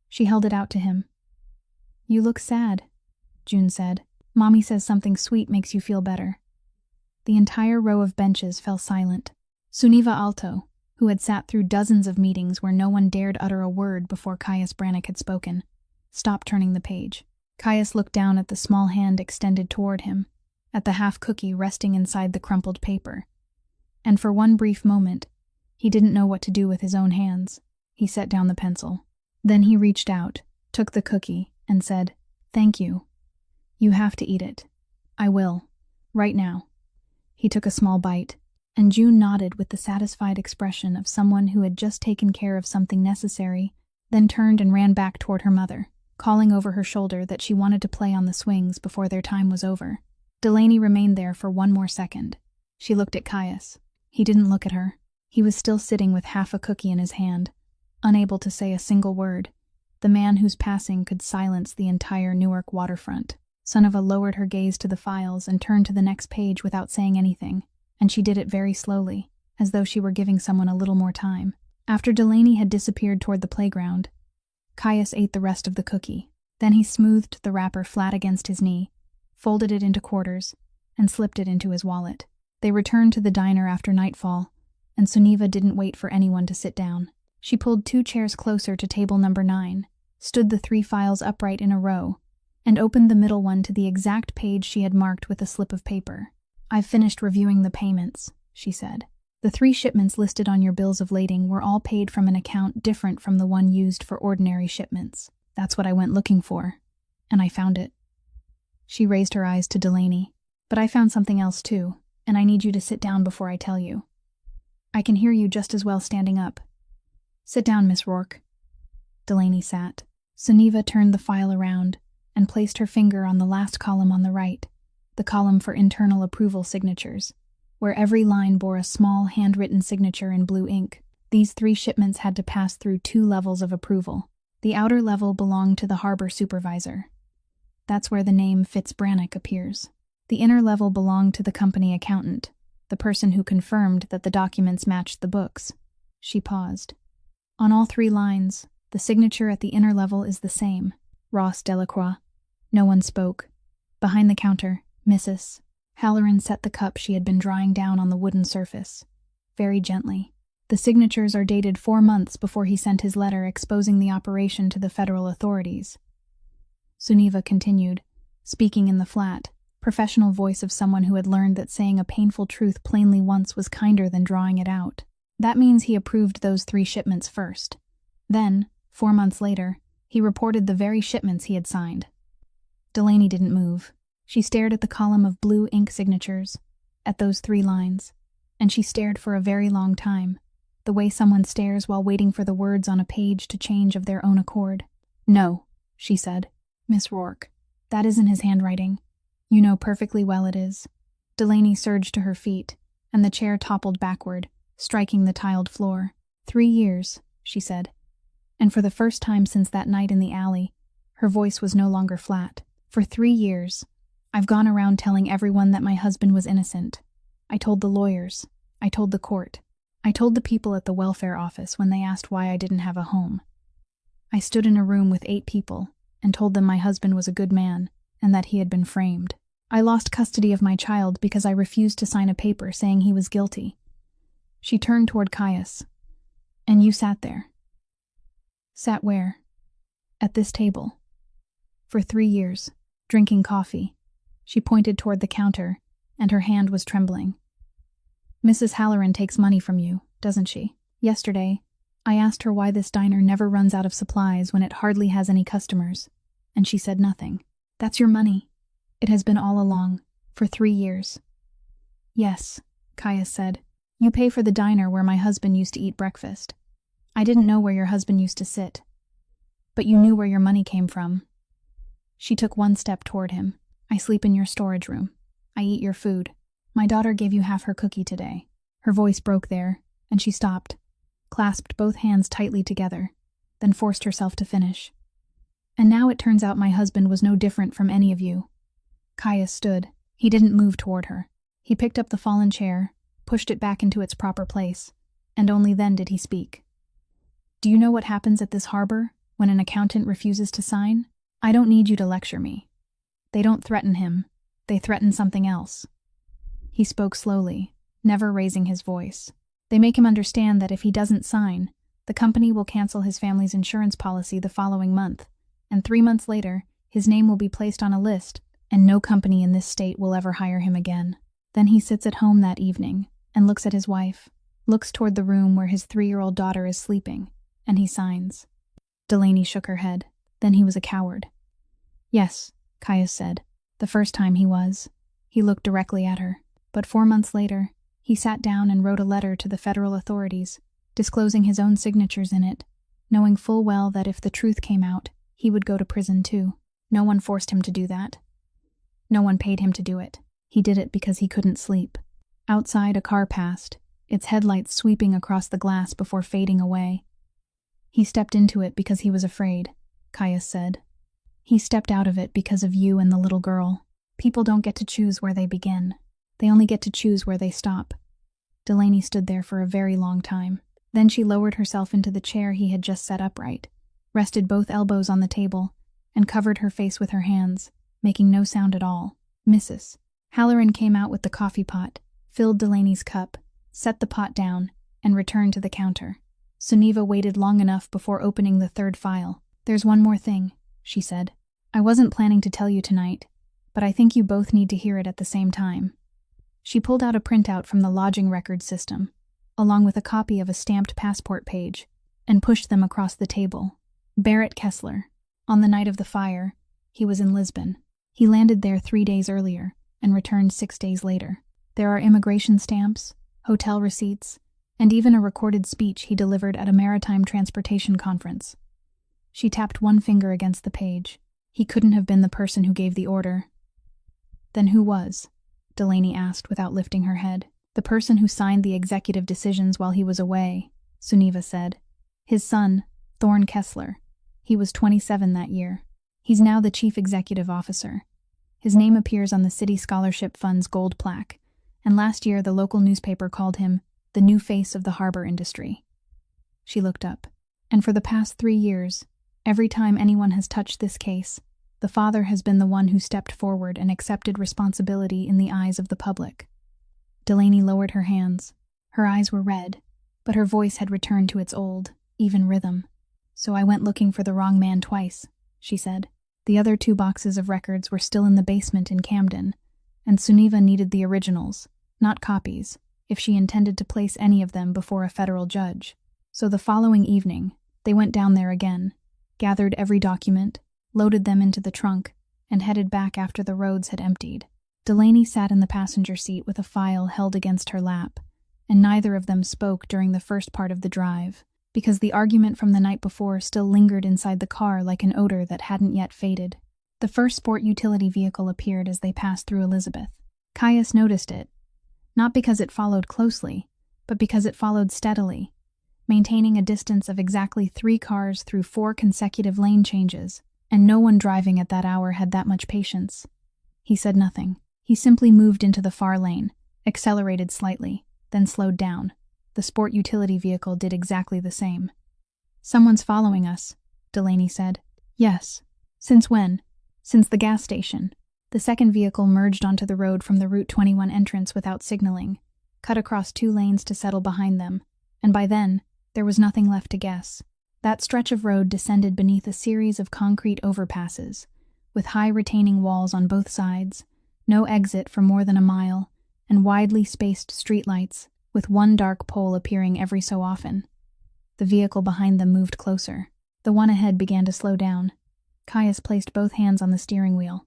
She held it out to him. "You look sad," June said. "Mommy says something sweet makes you feel better." The entire row of benches fell silent. Suniva Alto, who had sat through dozens of meetings where no one dared utter a word before Caius Brannick had spoken, stopped turning the page. Caius looked down at the small hand extended toward him, at the half cookie resting inside the crumpled paper. And for one brief moment, he didn't know what to do with his own hands. He set down the pencil. Then he reached out, took the cookie, and said, "Thank you. You have to eat it." "I will. Right now." He took a small bite, and June nodded with the satisfied expression of someone who had just taken care of something necessary, then turned and ran back toward her mother, calling over her shoulder that she wanted to play on the swings before their time was over. Delaney remained there for one more second. She looked at Caius. He didn't look at her. He was still sitting with half a cookie in his hand, unable to say a single word, the man whose passing could silence the entire Newark waterfront. Suniva lowered her gaze to the files and turned to the next page without saying anything, and she did it very slowly, as though she were giving someone a little more time. After Delaney had disappeared toward the playground, Caius ate the rest of the cookie. Then he smoothed the wrapper flat against his knee, folded it into quarters, and slipped it into his wallet. They returned to the diner after nightfall, and Suniva didn't wait for anyone to sit down. She pulled 2 chairs closer to table number 9, stood the 3 files upright in a row, and opened the middle one to the exact page she had marked with a slip of paper. "I've finished reviewing the payments," she said. "The 3 shipments listed on your bills of lading were all paid from an account different from the one used for ordinary shipments. That's what I went looking for, and I found it." She raised her eyes to Delaney. "But I found something else too, and I need you to sit down before I tell you. I can hear you just as well standing up." "Sit down, Miss Rourke." Delaney sat. Suniva turned the file around and placed her finger on the last column on the right, the column for internal approval signatures, where every line bore a small handwritten signature in blue ink. These 3 shipments had to pass through 2 levels of approval. The outer level belonged to the harbor supervisor. That's where the name Fitzbrannock appears. The inner level belonged to the company accountant, the person who confirmed that the documents matched the books. She paused. On all 3 lines, the signature at the inner level is the same, Ross Delacroix. No one spoke. Behind the counter, Mrs. Halloran set the cup she had been drying down on the wooden surface, very gently. The signatures are dated 4 months before he sent his letter exposing the operation to the federal authorities. Suniva continued, speaking in the flat, professional voice of someone who had learned that saying a painful truth plainly once was kinder than drawing it out. "That means he approved those 3 shipments first. Then, 4 months later, he reported the very shipments he had signed." Delaney didn't move. She stared at the column of blue ink signatures, at those 3 lines, and she stared for a very long time, the way someone stares while waiting for the words on a page to change of their own accord. "No," she said. "Miss Rourke, that isn't his handwriting. You know perfectly well it is." Delaney surged to her feet, and the chair toppled backward, striking the tiled floor. 3 years, she said. And for the first time since that night in the alley, her voice was no longer flat. "For 3 years, I've gone around telling everyone that my husband was innocent. I told the lawyers. I told the court. I told the people at the welfare office when they asked why I didn't have a home. I stood in a room with 8 people and told them my husband was a good man and that he had been framed. I lost custody of my child because I refused to sign a paper saying he was guilty." She turned toward Caius. "And you sat there." "Sat where?" "At this table. For 3 years, drinking coffee." She pointed toward the counter, and her hand was trembling. "Mrs. Halloran takes money from you, doesn't she? Yesterday, I asked her why this diner never runs out of supplies when it hardly has any customers, and she said nothing. That's your money. It has been all along, for 3 years." "Yes," Caius said. "You pay for the diner where my husband used to eat breakfast. I didn't know where your husband used to sit. But you knew where your money came from." She took 1 step toward him. "I sleep in your storage room. I eat your food. My daughter gave you half her cookie today." Her voice broke there, and she stopped, clasped both hands tightly together, then forced herself to finish. "And now it turns out my husband was no different from any of you." Caius stood. He didn't move toward her. He picked up the fallen chair, pushed it back into its proper place, and only then did he speak. "Do you know what happens at this harbor when an accountant refuses to sign? I don't need you to lecture me. They don't threaten him. They threaten something else." He spoke slowly, never raising his voice. "They make him understand that if he doesn't sign, the company will cancel his family's insurance policy the following month, and 3 months later, his name will be placed on a list, and no company in this state will ever hire him again. Then he sits at home that evening and looks at his wife, looks toward the room where his 3-year-old daughter is sleeping, and he signs." Delaney shook her head. "Then he was a coward." "Yes," Caius said. "The first time he was." He looked directly at her. "But 4 months later, he sat down and wrote a letter to the federal authorities, disclosing his own signatures in it, knowing full well that if the truth came out, he would go to prison too. No one forced him to do that. No one paid him to do it. He did it because he couldn't sleep." Outside, a car passed, its headlights sweeping across the glass before fading away. "He stepped into it because he was afraid," Caius said. "He stepped out of it because of you and the little girl. People don't get to choose where they begin. They only get to choose where they stop." Delaney stood there for a very long time. Then she lowered herself into the chair he had just set upright, rested both elbows on the table, and covered her face with her hands, making no sound at all. Mrs. Halloran came out with the coffee pot, filled Delaney's cup, set the pot down, and returned to the counter. Suniva waited long enough before opening the 3rd file. "There's one more thing," she said. "I wasn't planning to tell you tonight, but I think you both need to hear it at the same time." She pulled out a printout from the lodging record system, along with a copy of a stamped passport page, and pushed them across the table. Barrett Kessler. On the night of the fire, he was in Lisbon. He landed there 3 days earlier and returned 6 days later. There are immigration stamps, hotel receipts, and even a recorded speech he delivered at a maritime transportation conference. She tapped one finger against the page. He couldn't have been the person who gave the order. Then who was? Delaney asked without lifting her head. "The person who signed the executive decisions while he was away," Suniva said. "His son, Thorne Kessler. He was 27 that year. He's now the chief executive officer. His name appears on the City Scholarship Fund's gold plaque, and last year the local newspaper called him the new face of the harbor industry." She looked up. "And for the past 3 years, every time anyone has touched this case, the father has been the one who stepped forward and accepted responsibility in the eyes of the public." Delaney lowered her hands. Her eyes were red, but her voice had returned to its old, even rhythm. "So I went looking for the wrong man twice," she said. "The other 2 boxes of records were still in the basement in Camden, and Suniva needed the originals, not copies, if she intended to place any of them before a federal judge. So the following evening, they went down there again, gathered every document, loaded them into the trunk, and headed back after the roads had emptied." Delaney sat in the passenger seat with a file held against her lap, and neither of them spoke during the first part of the drive, because the argument from the night before still lingered inside the car like an odor that hadn't yet faded. The first sport utility vehicle appeared as they passed through Elizabeth. Caius noticed it, not because it followed closely, but because it followed steadily, maintaining a distance of exactly 3 cars through 4 consecutive lane changes, and no one driving at that hour had that much patience. He said nothing. He simply moved into the far lane, accelerated slightly, then slowed down. The sport utility vehicle did exactly the same. "Someone's following us," Delaney said. "Yes." "Since when?" "Since the gas station." The second vehicle merged onto the road from the Route 21 entrance without signaling, cut across 2 lanes to settle behind them, and by then, there was nothing left to guess. That stretch of road descended beneath a series of concrete overpasses, with high retaining walls on both sides, no exit for more than a mile, and widely spaced streetlights, with one dark pole appearing every so often. The vehicle behind them moved closer. The one ahead began to slow down. Caius placed both hands on the steering wheel.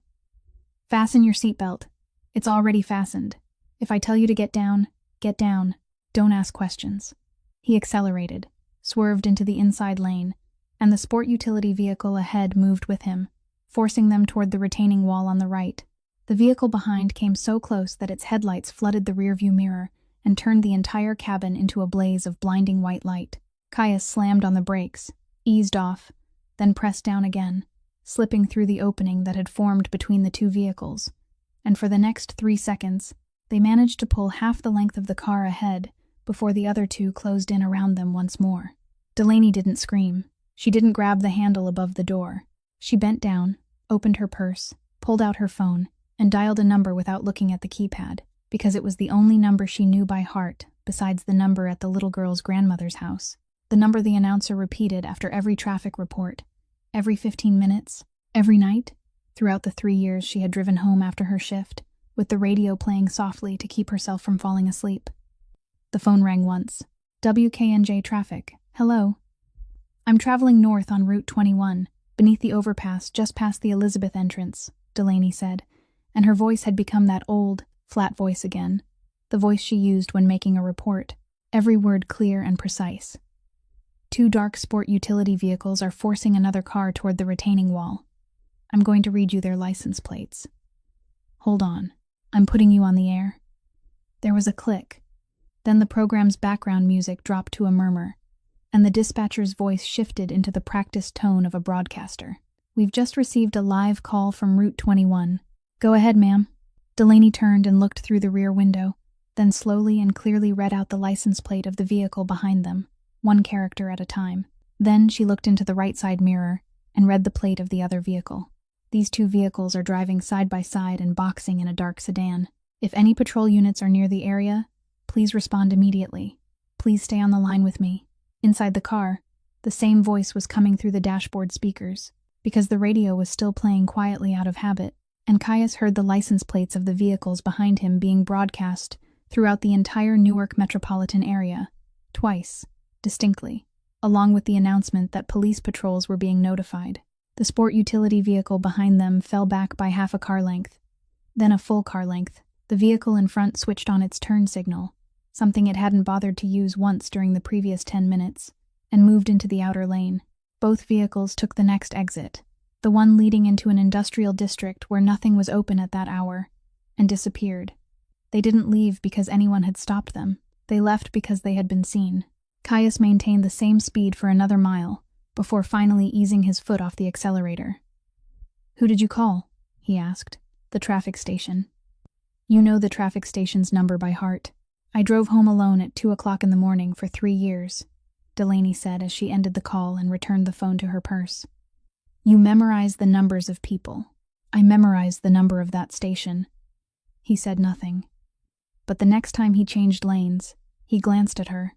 "Fasten your seatbelt. It's already fastened. If I tell you to get down, get down. Don't ask questions." He accelerated, swerved into the inside lane, and the sport utility vehicle ahead moved with him, forcing them toward the retaining wall on the right. The vehicle behind came so close that its headlights flooded the rearview mirror and turned the entire cabin into a blaze of blinding white light. Caius slammed on the brakes, eased off, then pressed down again, slipping through the opening that had formed between the 2 vehicles, and for the next 3 seconds, they managed to pull half the length of the car ahead before the other 2 closed in around them once more. Delaney didn't scream. She didn't grab the handle above the door. She bent down, opened her purse, pulled out her phone, and dialed a number without looking at the keypad, because it was the only number she knew by heart besides the number at the little girl's grandmother's house. The number the announcer repeated after every traffic report, every 15 minutes, every night, throughout the 3 years she had driven home after her shift, with the radio playing softly to keep herself from falling asleep. The phone rang once. "WKNJ traffic. Hello. I'm traveling north on Route 21, beneath the overpass just past the Elizabeth entrance," Delaney said, and her voice had become that old, flat voice again, the voice she used when making a report, every word clear and precise. "2 dark sport utility vehicles are forcing another car toward the retaining wall. I'm going to read you their license plates. Hold on. I'm putting you on the air." There was a click. Then the program's background music dropped to a murmur, and the dispatcher's voice shifted into the practiced tone of a broadcaster. "We've just received a live call from Route 21. Go ahead, ma'am." Delaney turned and looked through the rear window, then slowly and clearly read out the license plate of the vehicle behind them, 1 character at a time. Then she looked into the right side mirror and read the plate of the other vehicle. "These 2 vehicles are driving side by side and boxing in a dark sedan. If any patrol units are near the area, please respond immediately. Please stay on the line with me." Inside the car, The same voice was coming through the dashboard speakers, because the radio was still playing quietly out of habit, and Caius heard the license plates of the vehicles behind him being broadcast throughout the entire Newark metropolitan area, twice, distinctly, along with the announcement that police patrols were being notified. The sport utility vehicle behind them fell back by half a car length, then a full car length. The vehicle in front switched on its turn signal, something it hadn't bothered to use once during the previous 10 minutes, and moved into the outer lane. Both vehicles took the next exit, the one leading into an industrial district where nothing was open at that hour, and disappeared. They didn't leave because anyone had stopped them. They left because they had been seen. Caius maintained the same speed for another mile, before finally easing his foot off the accelerator. "Who did you call?" he asked. "The traffic station." "You know the traffic station's number by heart." "I drove home alone at 2 o'clock in the morning for 3 years, Delaney said as she ended the call and returned the phone to her purse. "You memorize the numbers of people. I memorized the number of that station." He said nothing. But the next time he changed lanes, he glanced at her,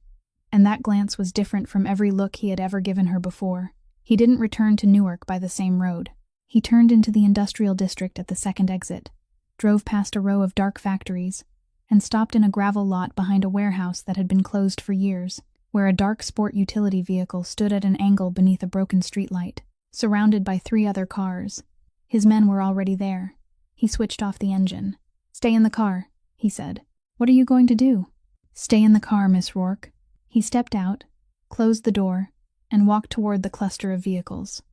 and that glance was different from every look he had ever given her before. He didn't return to Newark by the same road. He turned into the industrial district at the second exit, drove past a row of dark factories, and stopped in a gravel lot behind a warehouse that had been closed for years, where a dark sport utility vehicle stood at an angle beneath a broken streetlight, surrounded by 3 other cars. His men were already there. He switched off the engine. "Stay in the car," he said. "What are you going to do?" "Stay in the car, Miss Rourke." He stepped out, closed the door, and walked toward the cluster of vehicles.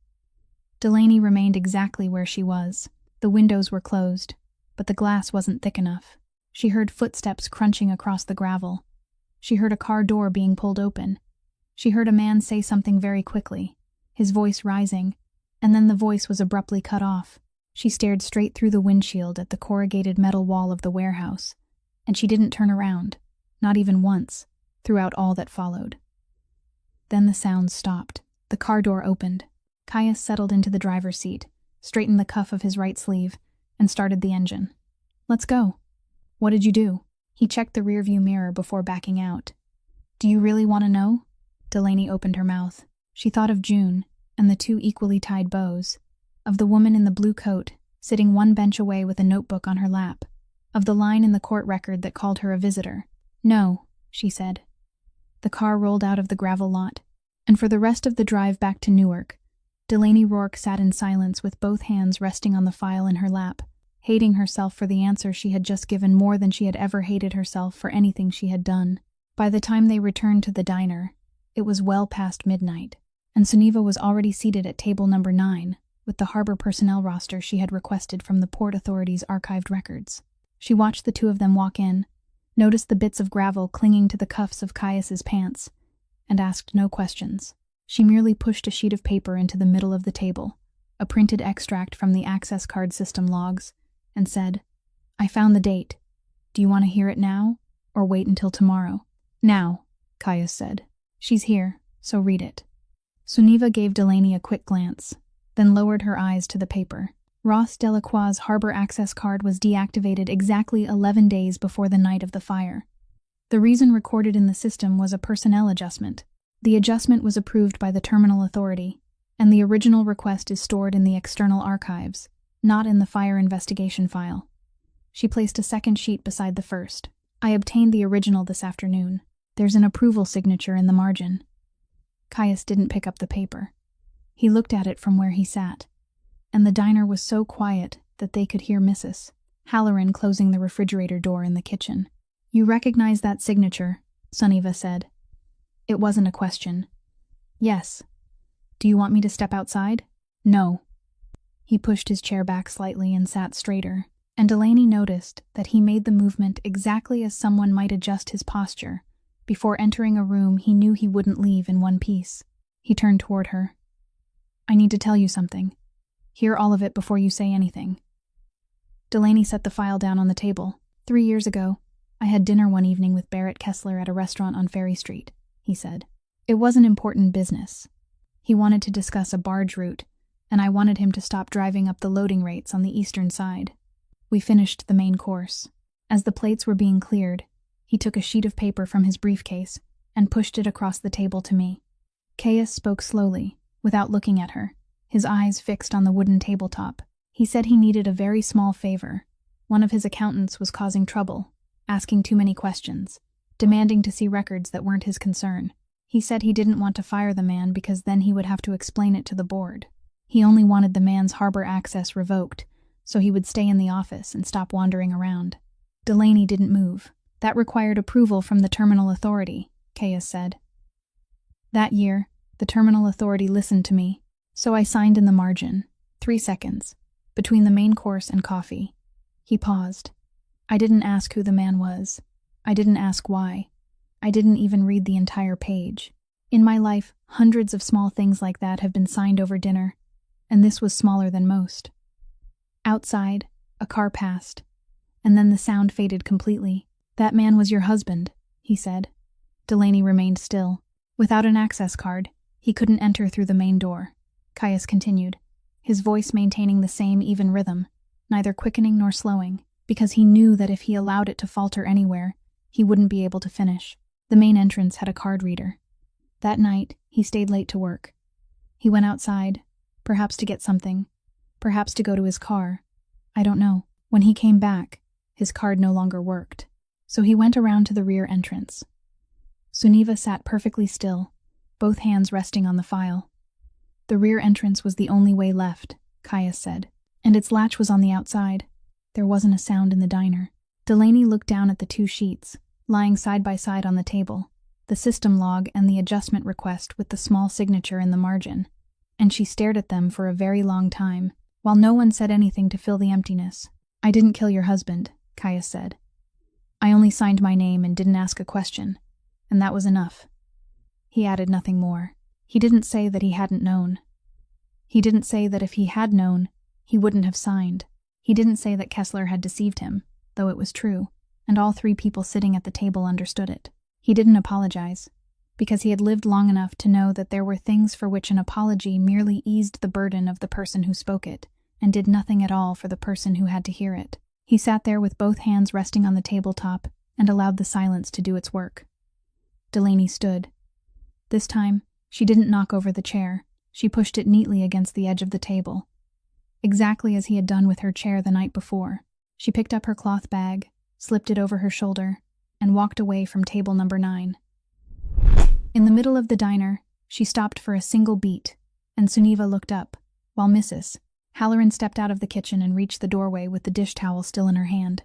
Delaney remained exactly where she was. The windows were closed, but the glass wasn't thick enough. She heard footsteps crunching across the gravel. She heard a car door being pulled open. She heard a man say something very quickly, his voice rising, and then the voice was abruptly cut off. She stared straight through the windshield at the corrugated metal wall of the warehouse, and she didn't turn around, not even once, throughout all that followed. Then the sounds stopped. The car door opened. Caius settled into the driver's seat, straightened the cuff of his right sleeve, and started the engine. "Let's go." "What did you do?" He checked the rearview mirror before backing out. "Do you really want to know?" Delaney opened her mouth. She thought of June and the 2 equally tied bows, of the woman in the blue coat, sitting one bench away with a notebook on her lap, of the line in the court record that called her a visitor. "No," she said. The car rolled out of the gravel lot, and for the rest of the drive back to Newark, Delaney Rourke sat in silence with both hands resting on the file in her lap, hating herself for the answer she had just given more than she had ever hated herself for anything she had done. By the time they returned to the diner, it was well past midnight, and Suniva was already seated at table number 9, with the harbor personnel roster she had requested from the Port Authority's archived records. She watched the 2 of them walk in, noticed the bits of gravel clinging to the cuffs of Caius's pants, and asked no questions. She merely pushed a sheet of paper into the middle of the table, a printed extract from the access card system logs, and said, "I found the date. Do you want to hear it now, or wait until tomorrow?" "Now," Caius said. "She's here, so read it." Suniva gave Delaney a quick glance, then lowered her eyes to the paper. Ross Delacroix's harbor access card was deactivated exactly 11 days before the night of the fire. The reason recorded in the system was a personnel adjustment. The adjustment was approved by the terminal authority, and the original request is stored in the external archives, not in the fire investigation file. She placed a second sheet beside the first. "I obtained the original this afternoon. There's an approval signature in the margin." Caius didn't pick up the paper. He looked at it from where he sat, and the diner was so quiet that they could hear Mrs. Halloran closing the refrigerator door in the kitchen. "You recognize that signature," Suniva said. It wasn't a question. "Yes. Do you want me to step outside?" "No." He pushed his chair back slightly and sat straighter, and Delaney noticed that he made the movement exactly as someone might adjust his posture before entering a room he knew he wouldn't leave in one piece. He turned toward her. "I need to tell you something. Hear all of it before you say anything." Delaney set the file down on the table. 3 years ago, I had dinner one evening with Barrett Kessler at a restaurant on Ferry Street, he said. It was an important business. He wanted to discuss a barge route, and I wanted him to stop driving up the loading rates on the eastern side. We finished the main course. As the plates were being cleared, he took a sheet of paper from his briefcase and pushed it across the table to me. Caius spoke slowly, without looking at her, his eyes fixed on the wooden tabletop. He said he needed a very small favor. One of his accountants was causing trouble, asking too many questions, demanding to see records that weren't his concern. He said he didn't want to fire the man because then he would have to explain it to the board. He only wanted the man's harbor access revoked, so he would stay in the office and stop wandering around. Delaney didn't move. That required approval from the terminal authority, Caius said. That year, the terminal authority listened to me, so I signed in the margin, 3 seconds, between the main course and coffee. He paused. I didn't ask who the man was. I didn't ask why. I didn't even read the entire page. In my life, hundreds of small things like that have been signed over dinner, and this was smaller than most. Outside, a car passed, and then the sound faded completely. That man was your husband, he said. Delaney remained still. Without an access card, he couldn't enter through the main door. Caius continued, his voice maintaining the same even rhythm, neither quickening nor slowing, because he knew that if he allowed it to falter anywhere, he wouldn't be able to finish. The main entrance had a card reader. That night, he stayed late to work. He went outside, perhaps to get something, perhaps to go to his car. I don't know. When he came back, his card no longer worked. So he went around to the rear entrance. Suniva sat perfectly still, both hands resting on the file. The rear entrance was the only way left, Caius said, and its latch was on the outside. There wasn't a sound in the diner. Delaney looked down at the 2 sheets, lying side by side on the table, the system log and the adjustment request with the small signature in the margin, and she stared at them for a very long time, while no one said anything to fill the emptiness. I didn't kill your husband, Caius said. I only signed my name and didn't ask a question, and that was enough. He added nothing more. He didn't say that he hadn't known. He didn't say that if he had known, he wouldn't have signed. He didn't say that Kessler had deceived him, though it was true, and all 3 people sitting at the table understood it. He didn't apologize, because he had lived long enough to know that there were things for which an apology merely eased the burden of the person who spoke it, and did nothing at all for the person who had to hear it. He sat there with both hands resting on the tabletop and allowed the silence to do its work. Delaney stood. This time, she didn't knock over the chair. She pushed it neatly against the edge of the table, exactly as he had done with her chair the night before. She picked up her cloth bag, slipped it over her shoulder, and walked away from table number 9. In the middle of the diner, she stopped for a single beat, and Suniva looked up, while Mrs. Halloran stepped out of the kitchen and reached the doorway with the dish towel still in her hand.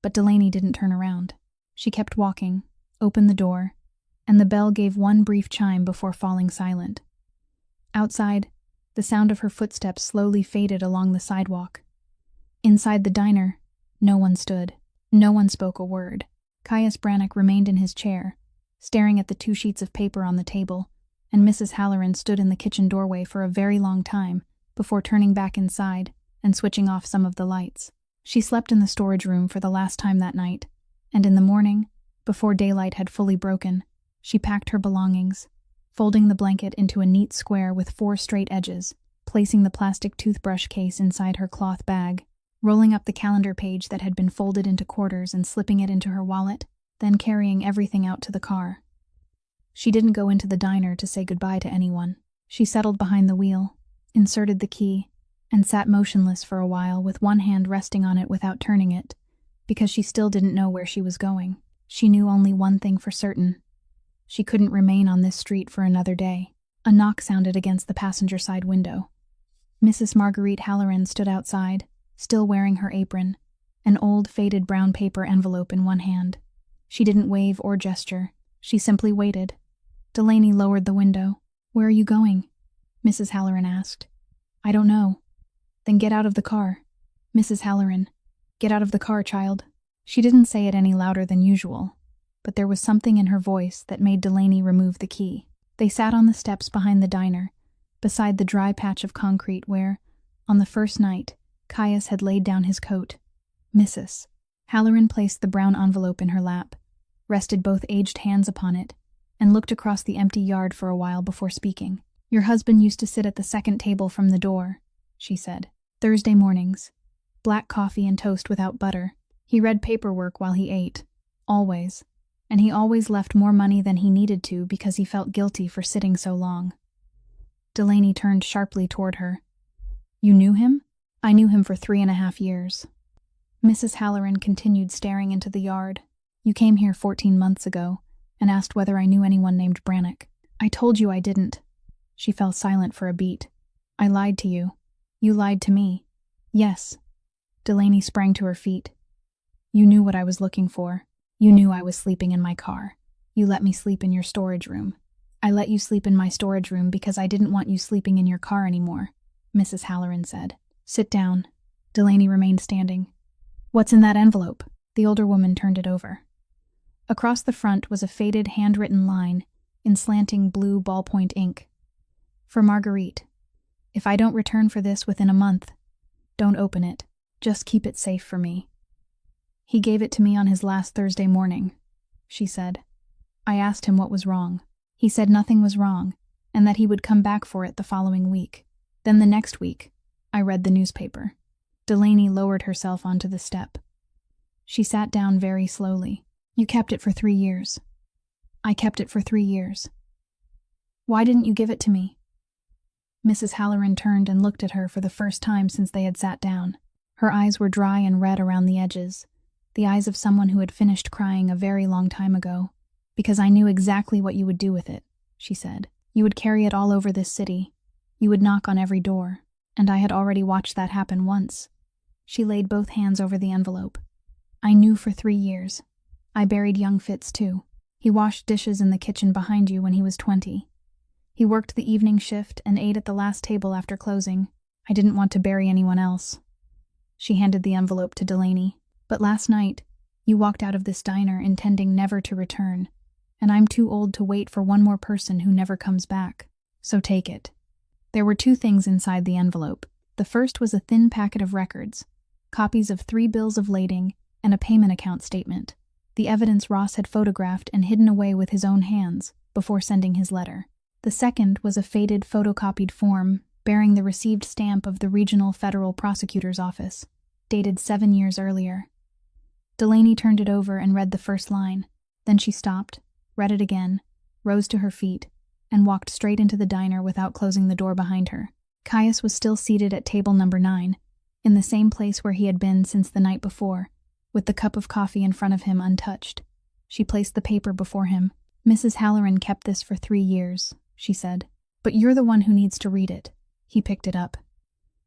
But Delaney didn't turn around. She kept walking, opened the door, and the bell gave one brief chime before falling silent. Outside, the sound of her footsteps slowly faded along the sidewalk. Inside the diner, no one stood. No one spoke a word. Caius Brannock remained in his chair, staring at the 2 sheets of paper on the table, and Mrs. Halloran stood in the kitchen doorway for a very long time before turning back inside and switching off some of the lights. She slept in the storage room for the last time that night, and in the morning, before daylight had fully broken, she packed her belongings, folding the blanket into a neat square with 4 straight edges, placing the plastic toothbrush case inside her cloth bag, rolling up the calendar page that had been folded into quarters and slipping it into her wallet, then carrying everything out to the car. She didn't go into the diner to say goodbye to anyone. She settled behind the wheel, inserted the key, and sat motionless for a while with one hand resting on it without turning it, because she still didn't know where she was going. She knew only one thing for certain. She couldn't remain on this street for another day. A knock sounded against the passenger side window. Mrs. Marguerite Halloran stood outside, still wearing her apron, an old faded brown paper envelope in one hand. She didn't wave or gesture. She simply waited. Delaney lowered the window. "Where are you going?" Mrs. Halloran asked. "I don't know." "Then get out of the car." "Mrs. Halloran, get out of the car, child." She didn't say it any louder than usual, but there was something in her voice that made Delaney remove the key. They sat on the steps behind the diner, beside the dry patch of concrete where, on the first night, Caius had laid down his coat. Mrs. Halloran placed the brown envelope in her lap, rested both aged hands upon it, and looked across the empty yard for a while before speaking. "Your husband used to sit at the second table from the door," she said. "Thursday mornings. Black coffee and toast without butter. He read paperwork while he ate. Always. and he always left more money than he needed to because he felt guilty for sitting so long. Delaney turned sharply toward her. You knew him? I knew him for 3.5 years. Mrs. Halloran continued staring into the yard. You came here 14 months ago and asked whether I knew anyone named Brannock. I told you I didn't. She fell silent for a beat. I lied to you. You lied to me. Yes. Delaney sprang to her feet. You knew what I was looking for. You knew I was sleeping in my car. You let me sleep in your storage room. I let you sleep in my storage room because I didn't want you sleeping in your car anymore, Mrs. Halloran said. Sit down. Delaney remained standing. What's in that envelope? The older woman turned it over. Across the front was a faded handwritten line in slanting blue ballpoint ink. For Marguerite. If I don't return for this within a month, don't open it. Just keep it safe for me. He gave it to me on his last Thursday morning, she said. I asked him what was wrong. He said nothing was wrong, and that he would come back for it the following week. Then the next week, I read the newspaper. Delaney lowered herself onto the step. She sat down very slowly. You kept it for 3 years. I kept it for 3 years. Why didn't you give it to me? Mrs. Halloran turned and looked at her for the first time since they had sat down. Her eyes were dry and red around the edges, the eyes of someone who had finished crying a very long time ago. Because I knew exactly what you would do with it, she said. You would carry it all over this city. You would knock on every door, and I had already watched that happen once. She laid both hands over the envelope. I knew for 3 years. I buried young Fitz, too. He washed dishes in the kitchen behind you when he was 20. He worked the evening shift and ate at the last table after closing. I didn't want to bury anyone else. She handed the envelope to Delaney. But last night, you walked out of this diner intending never to return, and I'm too old to wait for one more person who never comes back. So take it. There were 2 things inside the envelope. The first was a thin packet of records, copies of 3 bills of lading and a payment account statement, the evidence Ross had photographed and hidden away with his own hands before sending his letter. The second was a faded photocopied form bearing the received stamp of the Regional Federal Prosecutor's Office, dated 7 years earlier. Delaney turned it over and read the first line. Then she stopped, read it again, rose to her feet, and walked straight into the diner without closing the door behind her. Caius was still seated at table number 9, in the same place where he had been since the night before, with the cup of coffee in front of him untouched. She placed the paper before him. Mrs. Halloran kept this for 3 years, she said. But you're the one who needs to read it. He picked it up.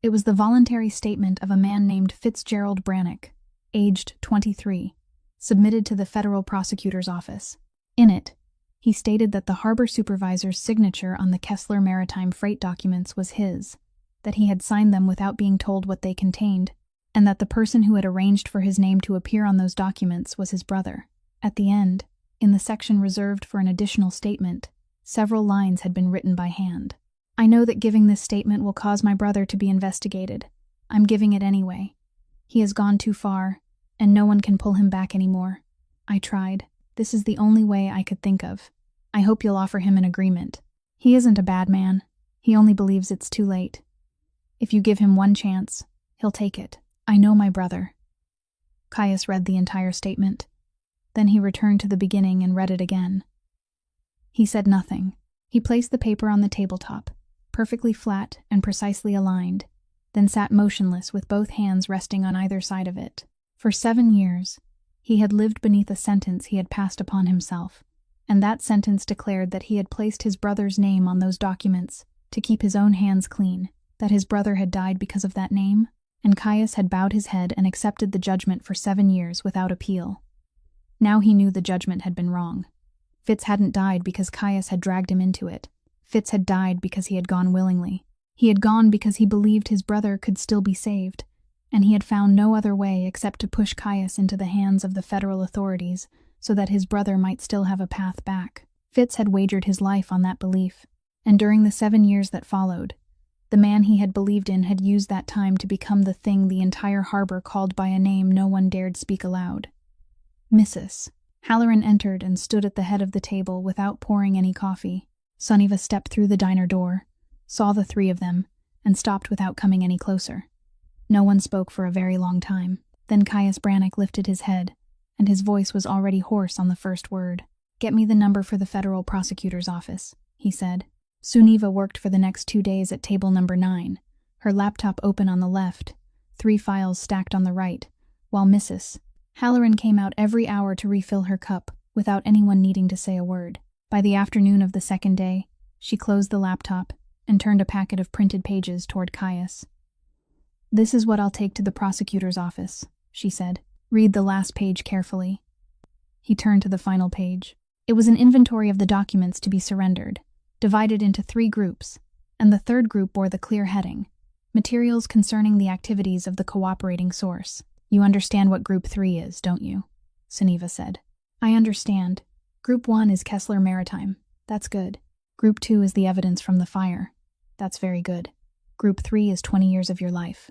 It was the voluntary statement of a man named Fitzgerald Brannock, aged 23, submitted to the federal prosecutor's office. In it, he stated that the harbor supervisor's signature on the Kessler Maritime freight documents was his, that he had signed them without being told what they contained, and that the person who had arranged for his name to appear on those documents was his brother. At the end, in the section reserved for an additional statement, several lines had been written by hand. I know that giving this statement will cause my brother to be investigated. I'm giving it anyway. He has gone too far, and no one can pull him back anymore. I tried. This is the only way I could think of. I hope you'll offer him an agreement. He isn't a bad man. He only believes it's too late. If you give him one chance, he'll take it. I know my brother. Caius read the entire statement. Then he returned to the beginning and read it again. He said nothing. He placed the paper on the tabletop, perfectly flat and precisely aligned, then sat motionless with both hands resting on either side of it. For 7 years, he had lived beneath a sentence he had passed upon himself, and that sentence declared that he had placed his brother's name on those documents to keep his own hands clean, that his brother had died because of that name, and Caius had bowed his head and accepted the judgment for 7 years without appeal. Now he knew the judgment had been wrong. Fitz hadn't died because Caius had dragged him into it. Fitz had died because he had gone willingly. He had gone because he believed his brother could still be saved, and he had found no other way except to push Caius into the hands of the federal authorities so that his brother might still have a path back. Fitz had wagered his life on that belief, and during the 7 years that followed, the man he had believed in had used that time to become the thing the entire harbor called by a name no one dared speak aloud. Mrs. Halloran entered and stood at the head of the table without pouring any coffee. Sunniva stepped through the diner door, saw the 3 of them, and stopped without coming any closer. No one spoke for a very long time. Then Caius Brannock lifted his head and his voice was already hoarse on the first word. "Get me the number for the federal prosecutor's office," he said. Suniva worked for the next 2 days at table number 9, her laptop open on the left, 3 files stacked on the right, while Mrs. Halloran came out every hour to refill her cup without anyone needing to say a word. By the afternoon of the second day, she closed the laptop and turned a packet of printed pages toward Caius. "This is what I'll take to the prosecutor's office," she said. "Read the last page carefully." He turned to the final page. It was an inventory of the documents to be surrendered, divided into 3 groups, and the third group bore the clear heading, "Materials concerning the activities of the cooperating source." "You understand what Group 3 is, don't you?" Suniva said. "I understand. Group 1 is Kessler Maritime. That's good. Group 2 is the evidence from the fire. That's very good. Group 3 is 20 years of your life."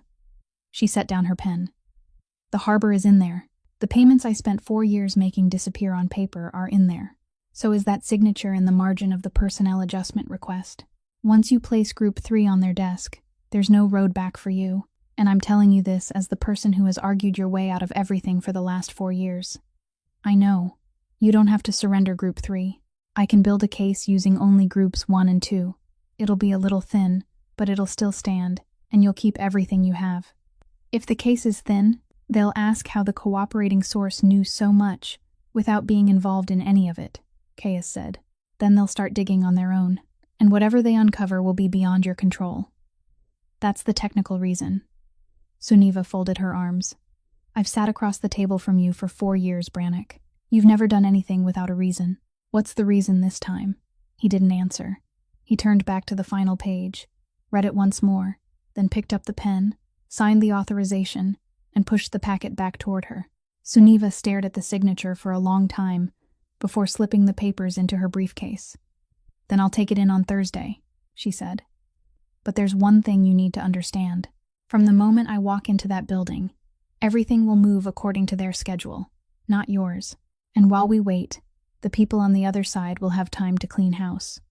She set down her pen. "The harbor is in there. The payments I spent 4 years making disappear on paper are in there. So is that signature in the margin of the personnel adjustment request. Once you place Group 3 on their desk, there's no road back for you, and I'm telling you this as the person who has argued your way out of everything for the last 4 years. I know. You don't have to surrender Group 3. I can build a case using only Groups 1 and 2. It'll be a little thin, but it'll still stand, and you'll keep everything you have. If the case is thin, they'll ask how the cooperating source knew so much without being involved in any of it," Caius said. "Then they'll start digging on their own, and whatever they uncover will be beyond your control. That's the technical reason." Suniva folded her arms. "I've sat across the table from you for 4 years, Brannick. You've never done anything without a reason. What's the reason this time?" He didn't answer. He turned back to the final page, read it once more, then picked up the pen, signed the authorization, and pushed the packet back toward her. Suniva stared at the signature for a long time before slipping the papers into her briefcase. "Then I'll take it in on Thursday," she said. "But there's one thing you need to understand. From the moment I walk into that building, everything will move according to their schedule, not yours. And while we wait, the people on the other side will have time to clean house."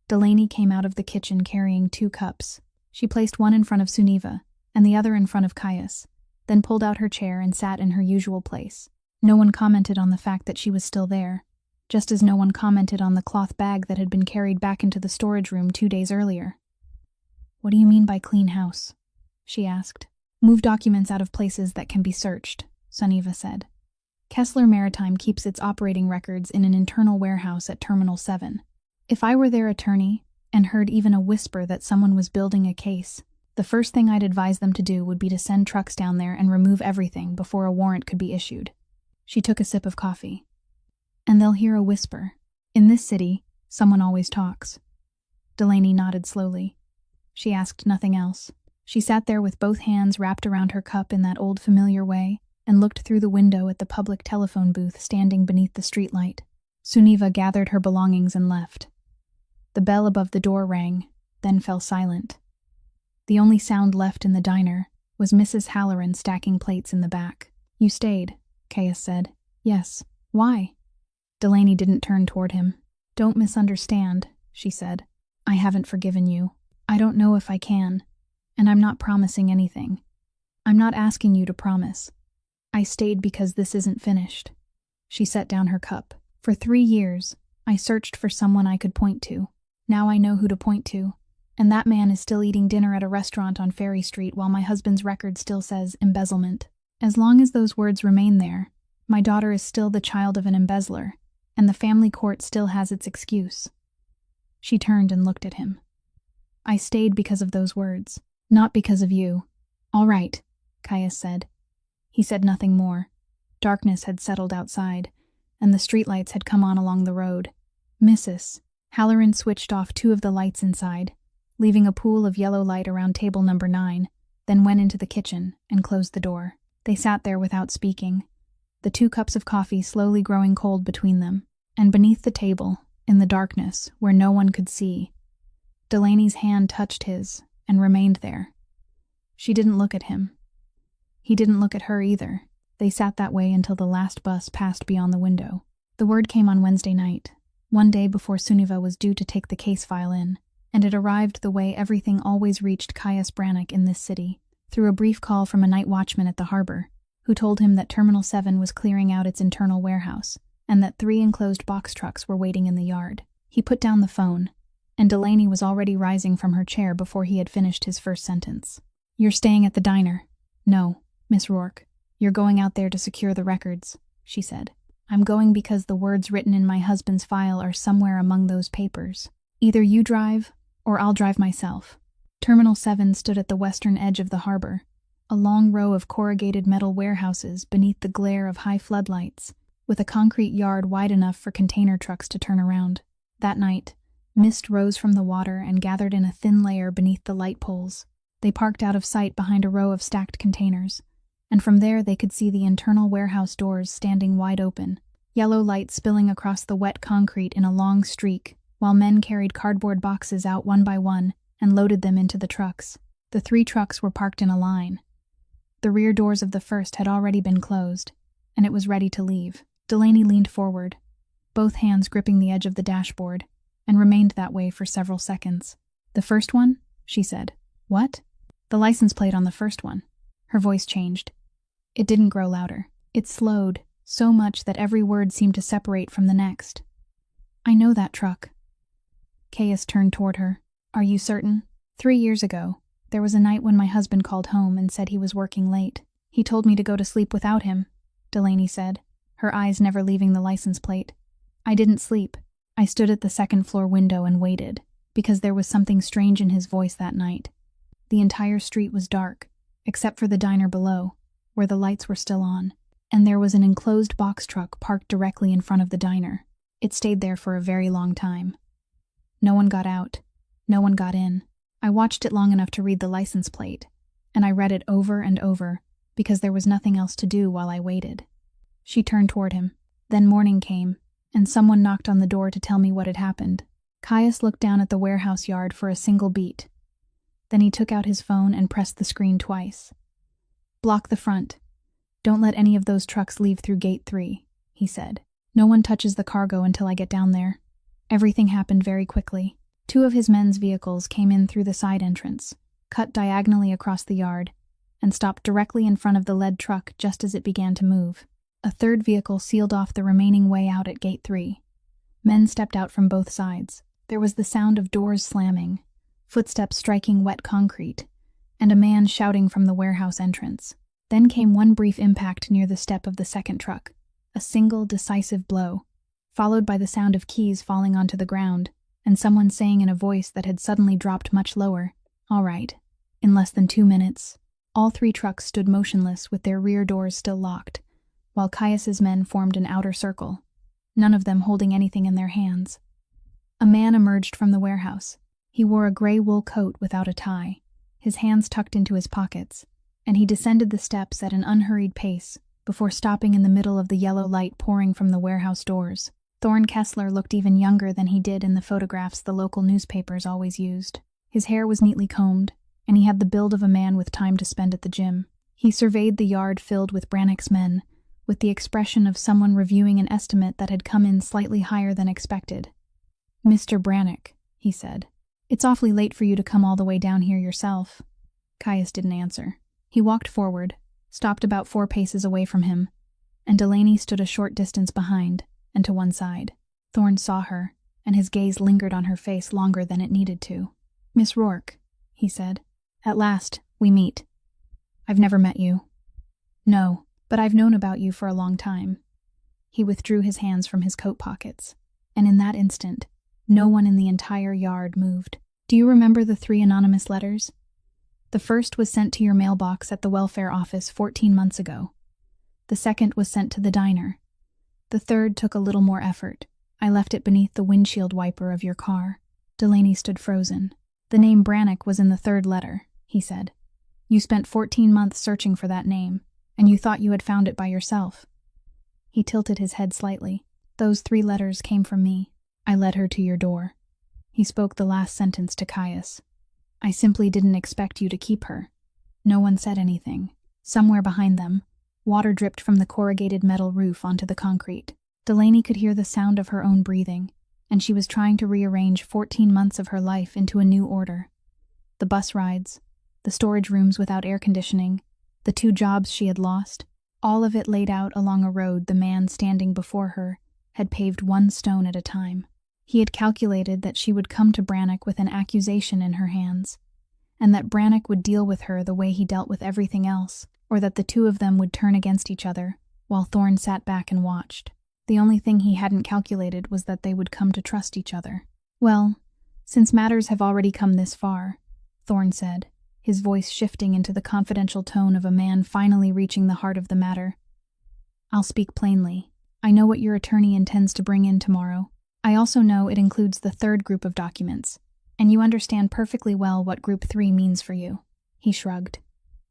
Delaney came out of the kitchen carrying 2 cups. She placed one in front of Suniva and the other in front of Caius, then pulled out her chair and sat in her usual place. No one commented on the fact that she was still there, just as no one commented on the cloth bag that had been carried back into the storage room 2 days earlier. "What do you mean by clean house?" she asked. "Move documents out of places that can be searched," Suniva said. "Kessler Maritime keeps its operating records in an internal warehouse at Terminal 7. If I were their attorney and heard even a whisper that someone was building a case, the first thing I'd advise them to do would be to send trucks down there and remove everything before a warrant could be issued." She took a sip of coffee. "And they'll hear a whisper. In this city, someone always talks." Delaney nodded slowly. She asked nothing else. She sat there with both hands wrapped around her cup in that old familiar way and looked through the window at the public telephone booth standing beneath the streetlight. Suniva gathered her belongings and left. The bell above the door rang, then fell silent. The only sound left in the diner was Mrs. Halloran stacking plates in the back. "You stayed," Caius said. "Yes. Why?" Delaney didn't turn toward him. "Don't misunderstand," she said. "I haven't forgiven you. I don't know if I can, and I'm not promising anything. I'm not asking you to promise. I stayed because this isn't finished." She set down her cup. "For 3 years, I searched for someone I could point to. Now I know who to point to, and that man is still eating dinner at a restaurant on Ferry Street while my husband's record still says embezzlement. As long as those words remain there, my daughter is still the child of an embezzler, and the family court still has its excuse." She turned and looked at him. "I stayed because of those words, not because of you." "All right," Caius said. He said nothing more. Darkness had settled outside, and the streetlights had come on along the road. Mrs. Halloran switched off 2 of the lights inside, leaving a pool of yellow light around table number 9, then went into the kitchen and closed the door. They sat there without speaking, the 2 cups of coffee slowly growing cold between them, and beneath the table, in the darkness where no one could see, Delaney's hand touched his and remained there. She didn't look at him. He didn't look at her either. They sat that way until the last bus passed beyond the window. The word came on Wednesday night, one day before Suniva was due to take the case file in, and it arrived the way everything always reached Caius Brannick in this city, through a brief call from a night watchman at the harbor. who told him that Terminal 7 was clearing out its internal warehouse, and that 3 enclosed box trucks were waiting in the yard. He put down the phone, and Delaney was already rising from her chair before he had finished his first sentence. "You're staying at the diner." "No, Miss Rourke. You're going out there to secure the records," she said. "I'm going because the words written in my husband's file are somewhere among those papers. Either you drive, or I'll drive myself." Terminal 7 stood at the western edge of the harbor, a long row of corrugated metal warehouses beneath the glare of high floodlights, with a concrete yard wide enough for container trucks to turn around. That night, mist rose from the water and gathered in a thin layer beneath the light poles. They parked out of sight behind a row of stacked containers, and from there they could see the internal warehouse doors standing wide open, yellow light spilling across the wet concrete in a long streak, while men carried cardboard boxes out one by one and loaded them into the trucks. The 3 trucks were parked in a line. The rear doors of the first had already been closed, and it was ready to leave. Delaney leaned forward, both hands gripping the edge of the dashboard, and remained that way for several seconds. "The first one?" she said. "What?" "The license plate on the first one." Her voice changed. It didn't grow louder. It slowed, so much that every word seemed to separate from the next. "I know that truck." Caius turned toward her. "Are you certain?" 3 years ago, there was a night when my husband called home and said he was working late. He told me to go to sleep without him," Delaney said, her eyes never leaving the license plate. "I didn't sleep. I stood at the second-floor window and waited, because there was something strange in his voice that night. The entire street was dark, except for the diner below, where the lights were still on, and there was an enclosed box truck parked directly in front of the diner. It stayed there for a very long time. No one got out. No one got in. I watched it long enough to read the license plate, and I read it over and over, because there was nothing else to do while I waited." She turned toward him. Then morning came, and someone knocked on the door to tell me what had happened. Caius looked down at the warehouse yard for a single beat. Then he took out his phone and pressed the screen twice. "Block the front. Don't let any of those trucks leave through gate 3, he said. "No one touches the cargo until I get down there." Everything happened very quickly. 2 of his men's vehicles came in through the side entrance, cut diagonally across the yard, and stopped directly in front of the lead truck just as it began to move. A 3rd vehicle sealed off the remaining way out at gate 3. Men stepped out from both sides. There was the sound of doors slamming, footsteps striking wet concrete, and a man shouting from the warehouse entrance. Then came one brief impact near the step of the second truck, a single decisive blow, followed by the sound of keys falling onto the ground, and someone saying in a voice that had suddenly dropped much lower, "All right." In less than 2 minutes, all 3 trucks stood motionless with their rear doors still locked, while Caius's men formed an outer circle, none of them holding anything in their hands. A man emerged from the warehouse. He wore a gray wool coat without a tie, his hands tucked into his pockets, and he descended the steps at an unhurried pace before stopping in the middle of the yellow light pouring from the warehouse doors. Thorne Kessler looked even younger than he did in the photographs the local newspapers always used. His hair was neatly combed, and he had the build of a man with time to spend at the gym. He surveyed the yard filled with Brannock's men, with the expression of someone reviewing an estimate that had come in slightly higher than expected. "Mr. Brannock," he said, "it's awfully late for you to come all the way down here yourself." Caius didn't answer. He walked forward, stopped about 4 paces away from him, and Delaney stood a short distance behind and to one side. Thorne saw her, and his gaze lingered on her face longer than it needed to. "Miss Rourke," he said, "at last, we meet. I've never met you." "No, but I've known about you for a long time." He withdrew his hands from his coat pockets, and in that instant, no one in the entire yard moved. "Do you remember the 3 anonymous letters? The first was sent to your mailbox at the welfare office 14 months ago. The second was sent to the diner. The third took a little more effort. I left it beneath the windshield wiper of your car." Delaney stood frozen. "The name Brannock was in the 3rd letter," he said. "You spent 14 months searching for that name, and you thought you had found it by yourself." He tilted his head slightly. "Those 3 letters came from me. I led her to your door." He spoke the last sentence to Caius. "I simply didn't expect you to keep her." No one said anything. Somewhere behind them, water dripped from the corrugated metal roof onto the concrete. Delaney could hear the sound of her own breathing, and she was trying to rearrange 14 months of her life into a new order. The bus rides, the storage rooms without air conditioning, the 2 jobs she had lost, All of it laid out along a road the man standing before her had paved one stone at a time. He had calculated that she would come to Brannock with an accusation in her hands, and that Brannock would deal with her the way he dealt with everything else, or that the two of them would turn against each other, while Thorne sat back and watched. The only thing he hadn't calculated was that they would come to trust each other. "Well, since matters have already come this far," Thorne said, his voice shifting into the confidential tone of a man finally reaching the heart of the matter, "I'll speak plainly. I know what your attorney intends to bring in tomorrow. I also know it includes the third group of documents, and you understand perfectly well what Group 3 means for you." He shrugged.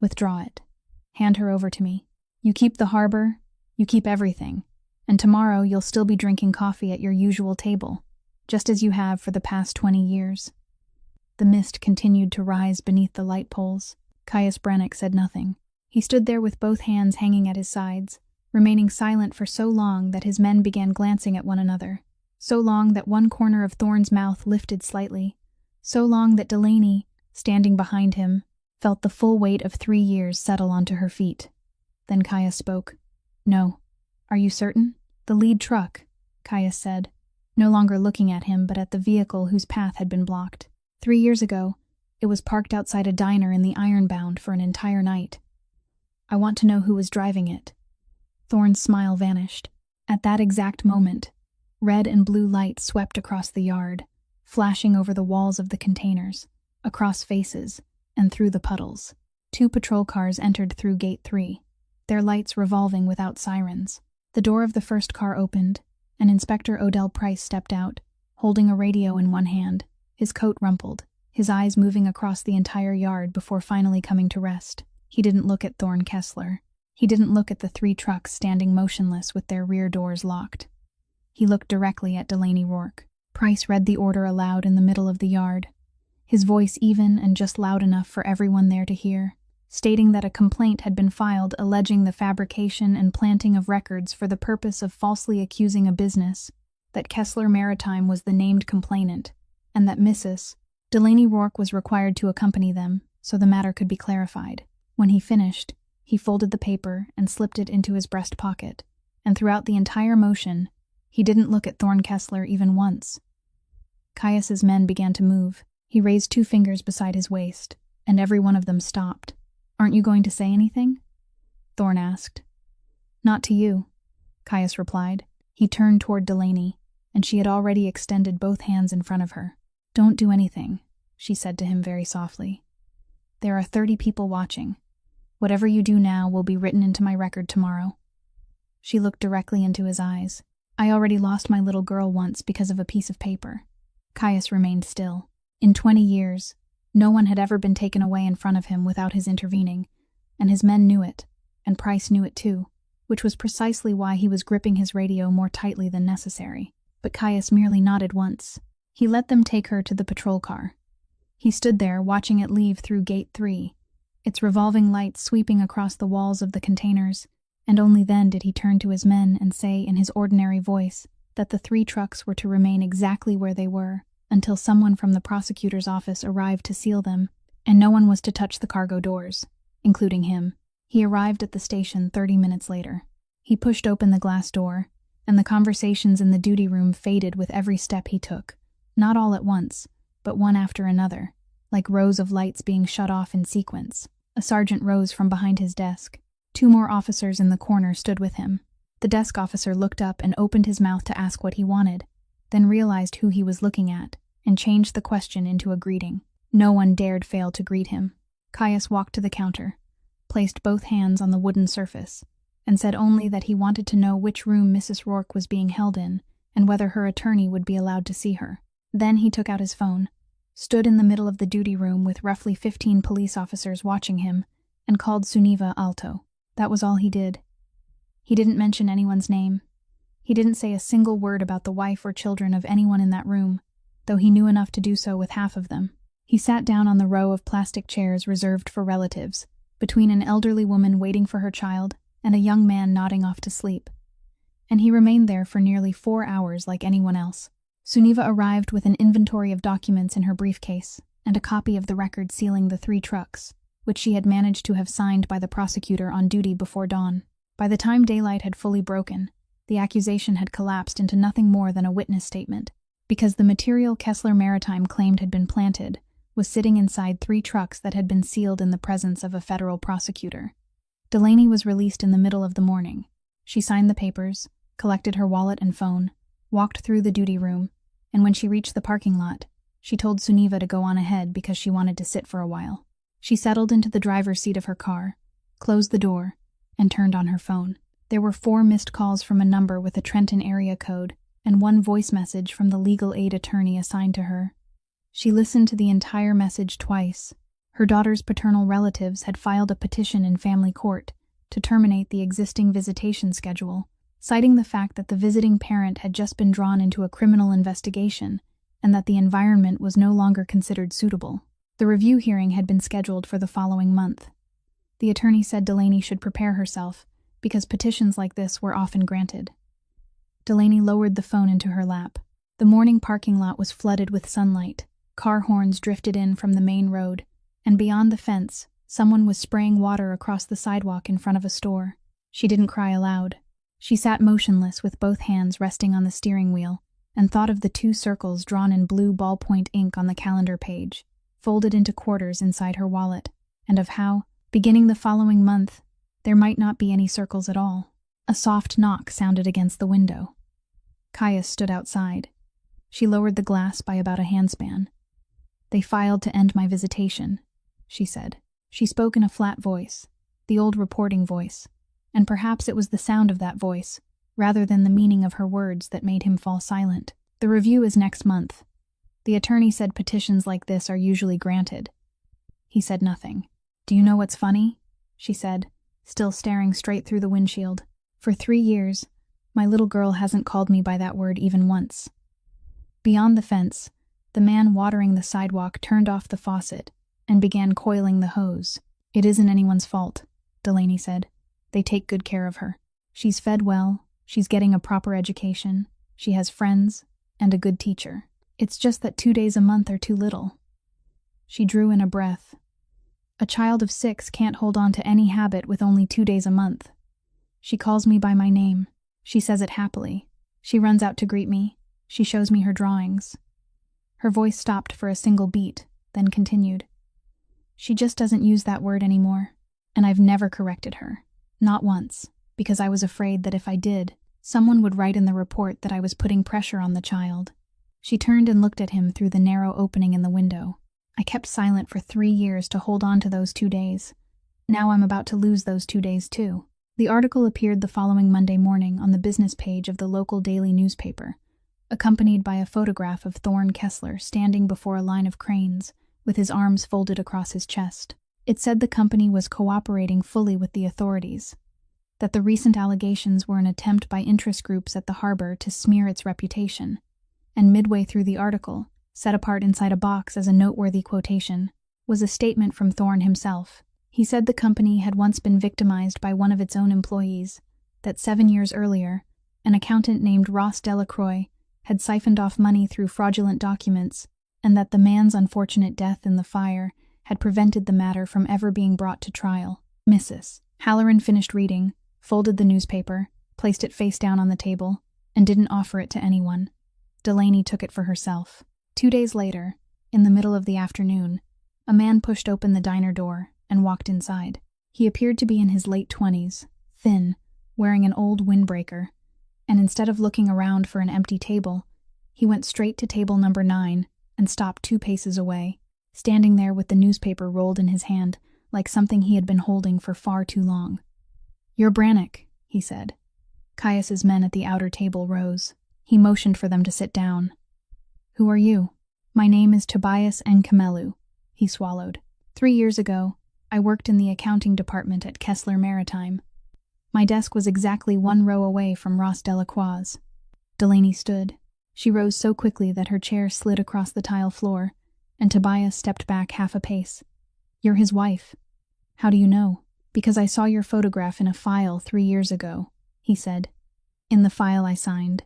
"Withdraw it. Hand her over to me. You keep the harbor, you keep everything, and tomorrow you'll still be drinking coffee at your usual table, just as you have for the past 20 years. The mist continued to rise beneath the light poles. Caius Brannock said nothing. He stood there with both hands hanging at his sides, remaining silent for so long that his men began glancing at one another, so long that one corner of Thorne's mouth lifted slightly, so long that Delaney, standing behind him, felt the full weight of 3 years settle onto her feet. Then Caius spoke. "No. Are you certain?" "The lead truck," Caius said, no longer looking at him but at the vehicle whose path had been blocked. 3 years ago, it was parked outside a diner in the Ironbound for an entire night. I want to know who was driving it." Thorne's smile vanished. At that exact moment, red and blue light swept across the yard, flashing over the walls of the containers, across faces, and through the puddles. 2 patrol cars entered through Gate 3, their lights revolving without sirens. The door of the first car opened, and Inspector Odell Price stepped out, holding a radio in one hand, his coat rumpled, his eyes moving across the entire yard before finally coming to rest. He didn't look at Thorne Kessler. He didn't look at the 3 trucks standing motionless with their rear doors locked. He looked directly at Delaney Rourke. Price read the order aloud in the middle of the yard, his voice even and just loud enough for everyone there to hear, stating that a complaint had been filed alleging the fabrication and planting of records for the purpose of falsely accusing a business, that Kessler Maritime was the named complainant, and that Mrs. Delaney Rourke was required to accompany them so the matter could be clarified. When he finished, he folded the paper and slipped it into his breast pocket, and throughout the entire motion, he didn't look at Thorne Kessler even once. Caius's men began to move. He raised 2 fingers beside his waist, and every one of them stopped. "Aren't you going to say anything?" Thorne asked. "Not to you," Caius replied. He turned toward Delaney, and she had already extended both hands in front of her. "Don't do anything," she said to him very softly. "There are 30 people watching. Whatever you do now will be written into my record tomorrow." She looked directly into his eyes. "I already lost my little girl once because of a piece of paper." Caius remained still. In 20 years, no one had ever been taken away in front of him without his intervening, and his men knew it, and Price knew it too, which was precisely why he was gripping his radio more tightly than necessary. But Caius merely nodded once. He let them take her to the patrol car. He stood there, watching it leave through Gate 3, its revolving lights sweeping across the walls of the containers, and only then did he turn to his men and say in his ordinary voice that the 3 trucks were to remain exactly where they were until someone from the prosecutor's office arrived to seal them, and no one was to touch the cargo doors, including him. He arrived at the station 30 minutes later. He pushed open the glass door, and the conversations in the duty room faded with every step he took, not all at once, but one after another, like rows of lights being shut off in sequence. A sergeant rose from behind his desk. 2 more officers in the corner stood with him. The desk officer looked up and opened his mouth to ask what he wanted, then realized who he was looking at, and changed the question into a greeting. No one dared fail to greet him. Caius walked to the counter, placed both hands on the wooden surface, and said only that he wanted to know which room Mrs. Rourke was being held in, and whether her attorney would be allowed to see her. Then he took out his phone, stood in the middle of the duty room with roughly 15 police officers watching him, and called Suniva Alto. That was all he did. He didn't mention anyone's name. He didn't say a single word about the wife or children of anyone in that room, though he knew enough to do so with half of them. He sat down on the row of plastic chairs reserved for relatives, between an elderly woman waiting for her child and a young man nodding off to sleep. And he remained there for nearly 4 hours like anyone else. Suniva arrived with an inventory of documents in her briefcase and a copy of the record sealing the 3 trucks, which she had managed to have signed by the prosecutor on duty before dawn. By the time daylight had fully broken, the accusation had collapsed into nothing more than a witness statement, because the material Kessler Maritime claimed had been planted was sitting inside 3 trucks that had been sealed in the presence of a federal prosecutor. Delaney was released in the middle of the morning. She signed the papers, collected her wallet and phone, walked through the duty room, and when she reached the parking lot, she told Suniva to go on ahead because she wanted to sit for a while. She settled into the driver's seat of her car, closed the door, and turned on her phone. There were 4 missed calls from a number with a Trenton area code and 1 voice message from the legal aid attorney assigned to her. She listened to the entire message twice. Her daughter's paternal relatives had filed a petition in family court to terminate the existing visitation schedule, citing the fact that the visiting parent had just been drawn into a criminal investigation and that the environment was no longer considered suitable. The review hearing had been scheduled for the following month. The attorney said Delaney should prepare herself because petitions like this were often granted. Delaney lowered the phone into her lap. The morning parking lot was flooded with sunlight. Car horns drifted in from the main road, and beyond the fence, someone was spraying water across the sidewalk in front of a store. She didn't cry aloud. She sat motionless with both hands resting on the steering wheel and thought of the 2 circles drawn in blue ballpoint ink on the calendar page, folded into quarters inside her wallet, and of how, beginning the following month, there might not be any circles at all. A soft knock sounded against the window. Caius stood outside. She lowered the glass by about a handspan. "They filed to end my visitation," she said. She spoke in a flat voice, the old reporting voice, and perhaps it was the sound of that voice, rather than the meaning of her words, that made him fall silent. "The review is next month. The attorney said petitions like this are usually granted." He said nothing. "Do you know what's funny?" she said, still staring straight through the windshield. "For 3 years, my little girl hasn't called me by that word even once." Beyond the fence, the man watering the sidewalk turned off the faucet and began coiling the hose. "It isn't anyone's fault," Delaney said. "They take good care of her. She's fed well, she's getting a proper education, she has friends, and a good teacher. It's just that 2 days a month are too little." She drew in a breath. A child of 6 can't hold on to any habit with only 2 days a month. "She calls me by my name. She says it happily. She runs out to greet me. She shows me her drawings." Her voice stopped for a single beat, then continued. "She just doesn't use that word anymore, and I've never corrected her. Not once, because I was afraid that if I did, someone would write in the report that I was putting pressure on the child." She turned and looked at him through the narrow opening in the window. "I kept silent for 3 years to hold on to those 2 days. Now I'm about to lose those 2 days too." The article appeared the following Monday morning on the business page of the local daily newspaper, accompanied by a photograph of Thorne Kessler standing before a line of cranes, with his arms folded across his chest. It said the company was cooperating fully with the authorities, that the recent allegations were an attempt by interest groups at the harbor to smear its reputation, and midway through the article, set apart inside a box as a noteworthy quotation, was a statement from Thorne himself. He said the company had once been victimized by one of its own employees, that 7 years earlier, an accountant named Ross Delacroix had siphoned off money through fraudulent documents, and that the man's unfortunate death in the fire had prevented the matter from ever being brought to trial. Mrs. Halloran finished reading, folded the newspaper, placed it face down on the table, and didn't offer it to anyone. Delaney took it for herself. 2 days later, in the middle of the afternoon, a man pushed open the diner door and walked inside. He appeared to be in his late 20s, thin, wearing an old windbreaker, and instead of looking around for an empty table, he went straight to table number 9 and stopped 2 paces away, standing there with the newspaper rolled in his hand like something he had been holding for far too long. "You're Brannock," he said. Caius's men at the outer table rose. He motioned for them to sit down. "Who are you?" "My name is Tobias Nkamelu," he swallowed. 3 years ago, I worked in the accounting department at Kessler Maritime. My desk was exactly 1 row away from Ross Delacroix's." Delaney stood. She rose so quickly that her chair slid across the tile floor, and Tobias stepped back half a pace. "You're his wife." "How do you know?" "Because I saw your photograph in a file 3 years ago," he said. "In the file I signed."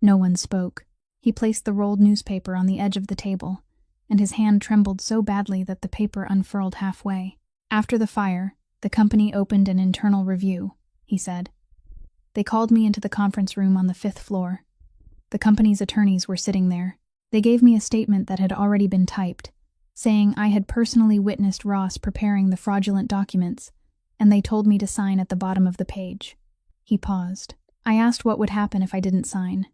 No one spoke. He placed the rolled newspaper on the edge of the table, and his hand trembled so badly that the paper unfurled halfway. After the fire, the company opened an internal review. he said. They called me into the conference room on the 5th floor. The company's attorneys were sitting there. They gave me a statement that had already been typed, saying I had personally witnessed Ross preparing the fraudulent documents, and they told me to sign at the bottom of the page. He paused. I asked what would happen if I didn't sign.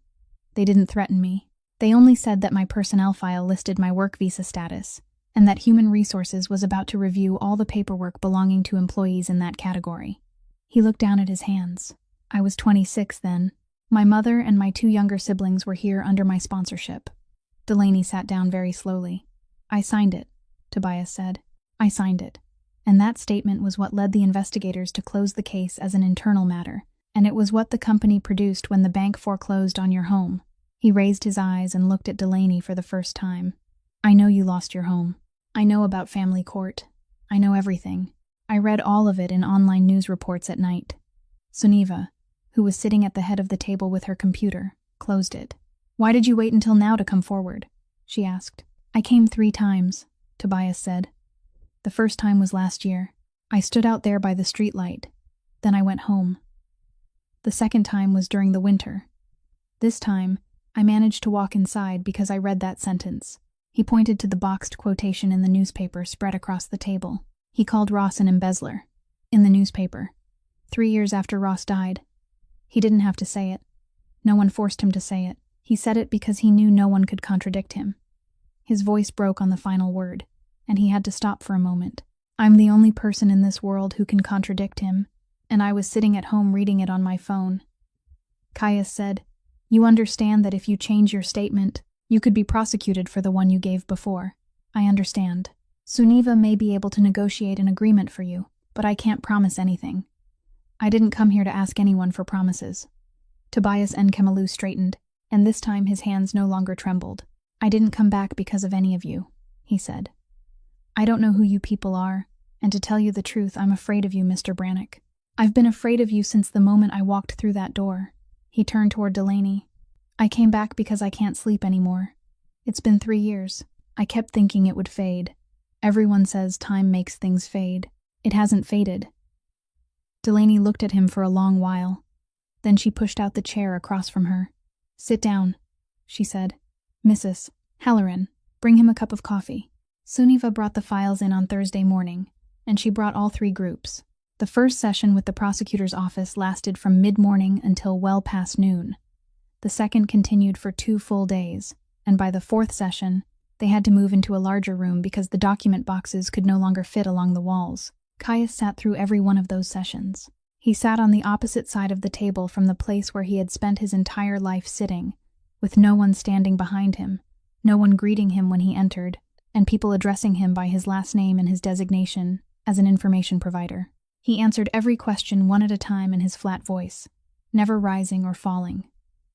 They didn't threaten me. They only said that my personnel file listed my work visa status, and that Human Resources was about to review all the paperwork belonging to employees in that category. He looked down at his hands. I was 26 then. My mother and my 2 younger siblings were here under my sponsorship. Delaney sat down very slowly. I signed it, Tobias said. I signed it. And that statement was what led the investigators to close the case as an internal matter, and it was what the company produced when the bank foreclosed on your home. He raised his eyes and looked at Delaney for the first time. I know you lost your home. I know about family court. I know everything. I read all of it in online news reports at night. Sunniva, who was sitting at the head of the table with her computer, closed it. Why did you wait until now to come forward? She asked. I came 3 times, Tobias said. The first time was last year. I stood out there by the streetlight. Then I went home. The second time was during the winter. This time, I managed to walk inside because I read that sentence. He pointed to the boxed quotation in the newspaper spread across the table. He called Ross an embezzler. In the newspaper. 3 years after Ross died. He didn't have to say it. No one forced him to say it. He said it because he knew no one could contradict him. His voice broke on the final word, and he had to stop for a moment. I'm the only person in this world who can contradict him, and I was sitting at home reading it on my phone. Caius said, You understand that if you change your statement, you could be prosecuted for the one you gave before. I understand. Sunniva may be able to negotiate an agreement for you, but I can't promise anything. I didn't come here to ask anyone for promises. Tobias Nkemalu straightened, and this time his hands no longer trembled. I didn't come back because of any of you, he said. I don't know who you people are, and to tell you the truth, I'm afraid of you, Mr. Brannock. I've been afraid of you since the moment I walked through that door. He turned toward Delaney. I came back because I can't sleep anymore. It's been 3 years. I kept thinking it would fade. Everyone says time makes things fade. It hasn't faded. Delaney looked at him for a long while. Then she pushed out the chair across from her. Sit down, she said. Mrs. Halloran, bring him a cup of coffee. Sunniva brought the files in on Thursday morning, and she brought all 3 groups. The first session with the prosecutor's office lasted from mid-morning until well past noon. The second continued for 2 full days, and by the 4th session, they had to move into a larger room because the document boxes could no longer fit along the walls. Caius sat through every one of those sessions. He sat on the opposite side of the table from the place where he had spent his entire life sitting, with no one standing behind him, no one greeting him when he entered, and people addressing him by his last name and his designation as an information provider. He answered every question one at a time in his flat voice, never rising or falling.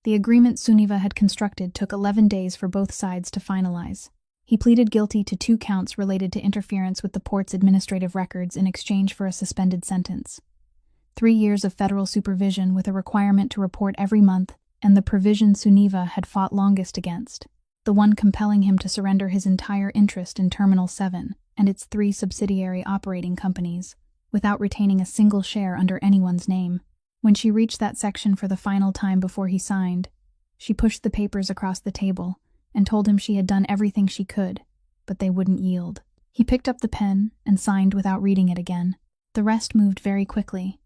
The agreement Sunniva had constructed took 11 days for both sides to finalize. He pleaded guilty to 2 counts related to interference with the port's administrative records in exchange for a suspended sentence. 3 years of federal supervision with a requirement to report every month, and the provision Sunniva had fought longest against, the one compelling him to surrender his entire interest in Terminal 7 and its 3 subsidiary operating companies, without retaining a single share under anyone's name. When she reached that section for the final time before he signed, she pushed the papers across the table and told him she had done everything she could, but they wouldn't yield. He picked up the pen and signed without reading it again. The rest moved very quickly,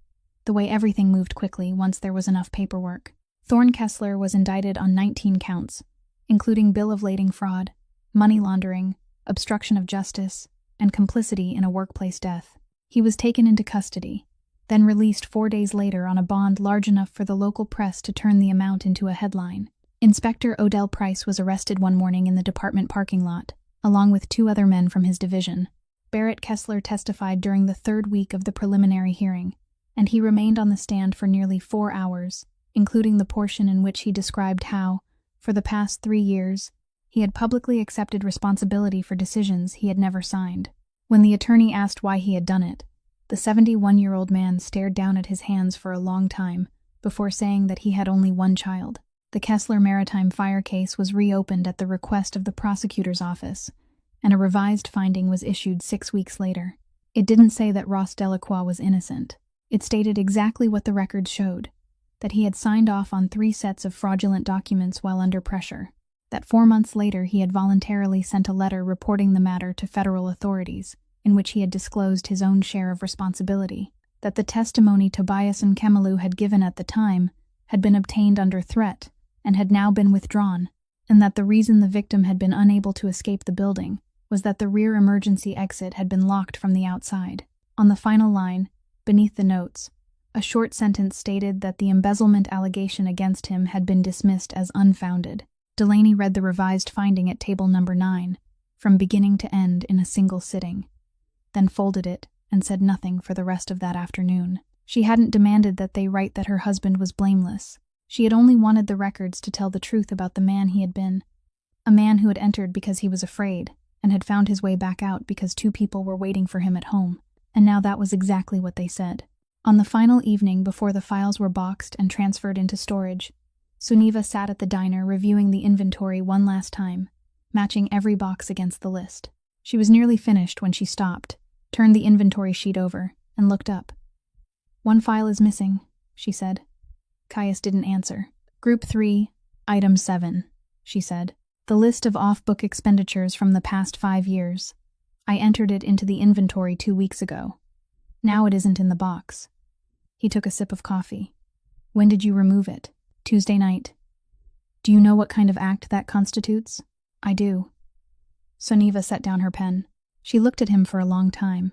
the way everything moved quickly once there was enough paperwork. Thorne Kessler was indicted on 19 counts, including bill of lading fraud, money laundering, obstruction of justice, and complicity in a workplace death. He was taken into custody, then released 4 days later on a bond large enough for the local press to turn the amount into a headline. Inspector Odell Price was arrested one morning in the department parking lot, along with 2 other men from his division. Barrett Kessler testified during the 3rd week of the preliminary hearing, and he remained on the stand for nearly 4 hours, including the portion in which he described how, for the past 3 years, he had publicly accepted responsibility for decisions he had never signed. When the attorney asked why he had done it, the 71-year-old man stared down at his hands for a long time before saying that he had only 1 child. The Kessler Maritime Fire case was reopened at the request of the prosecutor's office, and a revised finding was issued 6 weeks later. It didn't say that Ross Delacroix was innocent. It stated exactly what the records showed, that he had signed off on 3 sets of fraudulent documents while under pressure, that 4 months later he had voluntarily sent a letter reporting the matter to federal authorities, in which he had disclosed his own share of responsibility, that the testimony Tobias and Kemalu had given at the time had been obtained under threat and had now been withdrawn, and that the reason the victim had been unable to escape the building was that the rear emergency exit had been locked from the outside. On the final line, beneath the notes, a short sentence stated that the embezzlement allegation against him had been dismissed as unfounded. Delaney read the revised finding at table number 9, from beginning to end in a single sitting, then folded it and said nothing for the rest of that afternoon. She hadn't demanded that they write that her husband was blameless. She had only wanted the records to tell the truth about the man he had been. A man who had entered because he was afraid, and had found his way back out because 2 people were waiting for him at home. And now that was exactly what they said. On the final evening before the files were boxed and transferred into storage, Suniva sat at the diner reviewing the inventory one last time, matching every box against the list. She was nearly finished when she stopped, turned the inventory sheet over, and looked up. "1 file is missing," she said. Caius didn't answer. "Group 3, Item 7, she said. "The list of off-book expenditures from the past 5 years. I entered it into the inventory 2 weeks ago. Now it isn't in the box." He took a sip of coffee. "When did you remove it?" "Tuesday night." "Do you know what kind of act that constitutes?" "I do." Suniva set down her pen. She looked at him for a long time,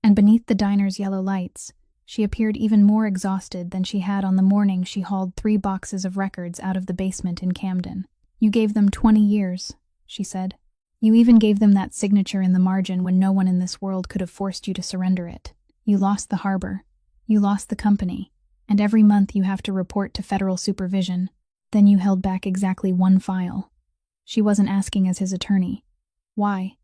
and beneath the diner's yellow lights, she appeared even more exhausted than she had on the morning she hauled 3 boxes of records out of the basement in Camden. "You gave them 20 years, she said. "You even gave them that signature in the margin when no one in this world could have forced you to surrender it. You lost the harbor. You lost the company. And every month you have to report to federal supervision. Then you held back exactly 1 file." She wasn't asking as his attorney. "Why?"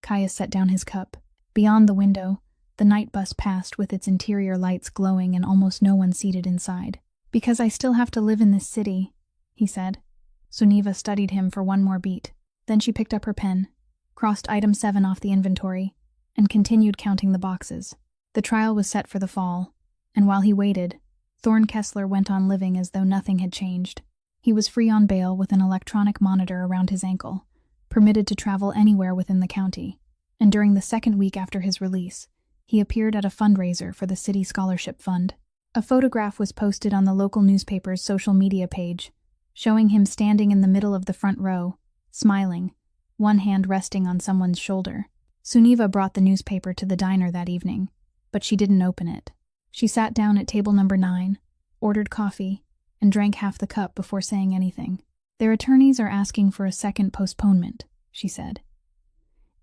Caius set down his cup. Beyond the window, the night bus passed with its interior lights glowing and almost no one seated inside. "Because I still have to live in this city," he said. Suniva studied him for 1 more beat. Then she picked up her pen, crossed Item 7 off the inventory, and continued counting the boxes. The trial was set for the fall, and while he waited, Thorne Kessler went on living as though nothing had changed. He was free on bail with an electronic monitor around his ankle, permitted to travel anywhere within the county, and during the 2nd week after his release, he appeared at a fundraiser for the City Scholarship Fund. A photograph was posted on the local newspaper's social media page, showing him standing in the middle of the front row, smiling, one hand resting on someone's shoulder. Suniva brought the newspaper to the diner that evening, but she didn't open it. She sat down at table number 9, ordered coffee, and drank half the cup before saying anything. "Their attorneys are asking for a 2nd postponement," she said.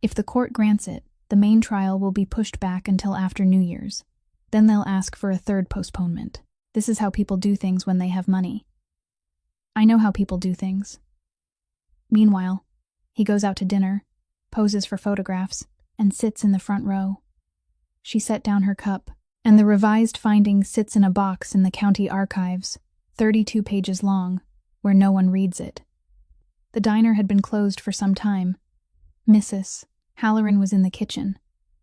"If the court grants it, the main trial will be pushed back until after New Year's. Then they'll ask for a 3rd postponement. This is how people do things when they have money. I know how people do things." Meanwhile, he goes out to dinner, poses for photographs, and sits in the front row. She set down her cup, and the revised finding sits in a box in the county archives, 32 pages long, where no one reads it. The diner had been closed for some time. Mrs. Halloran was in the kitchen,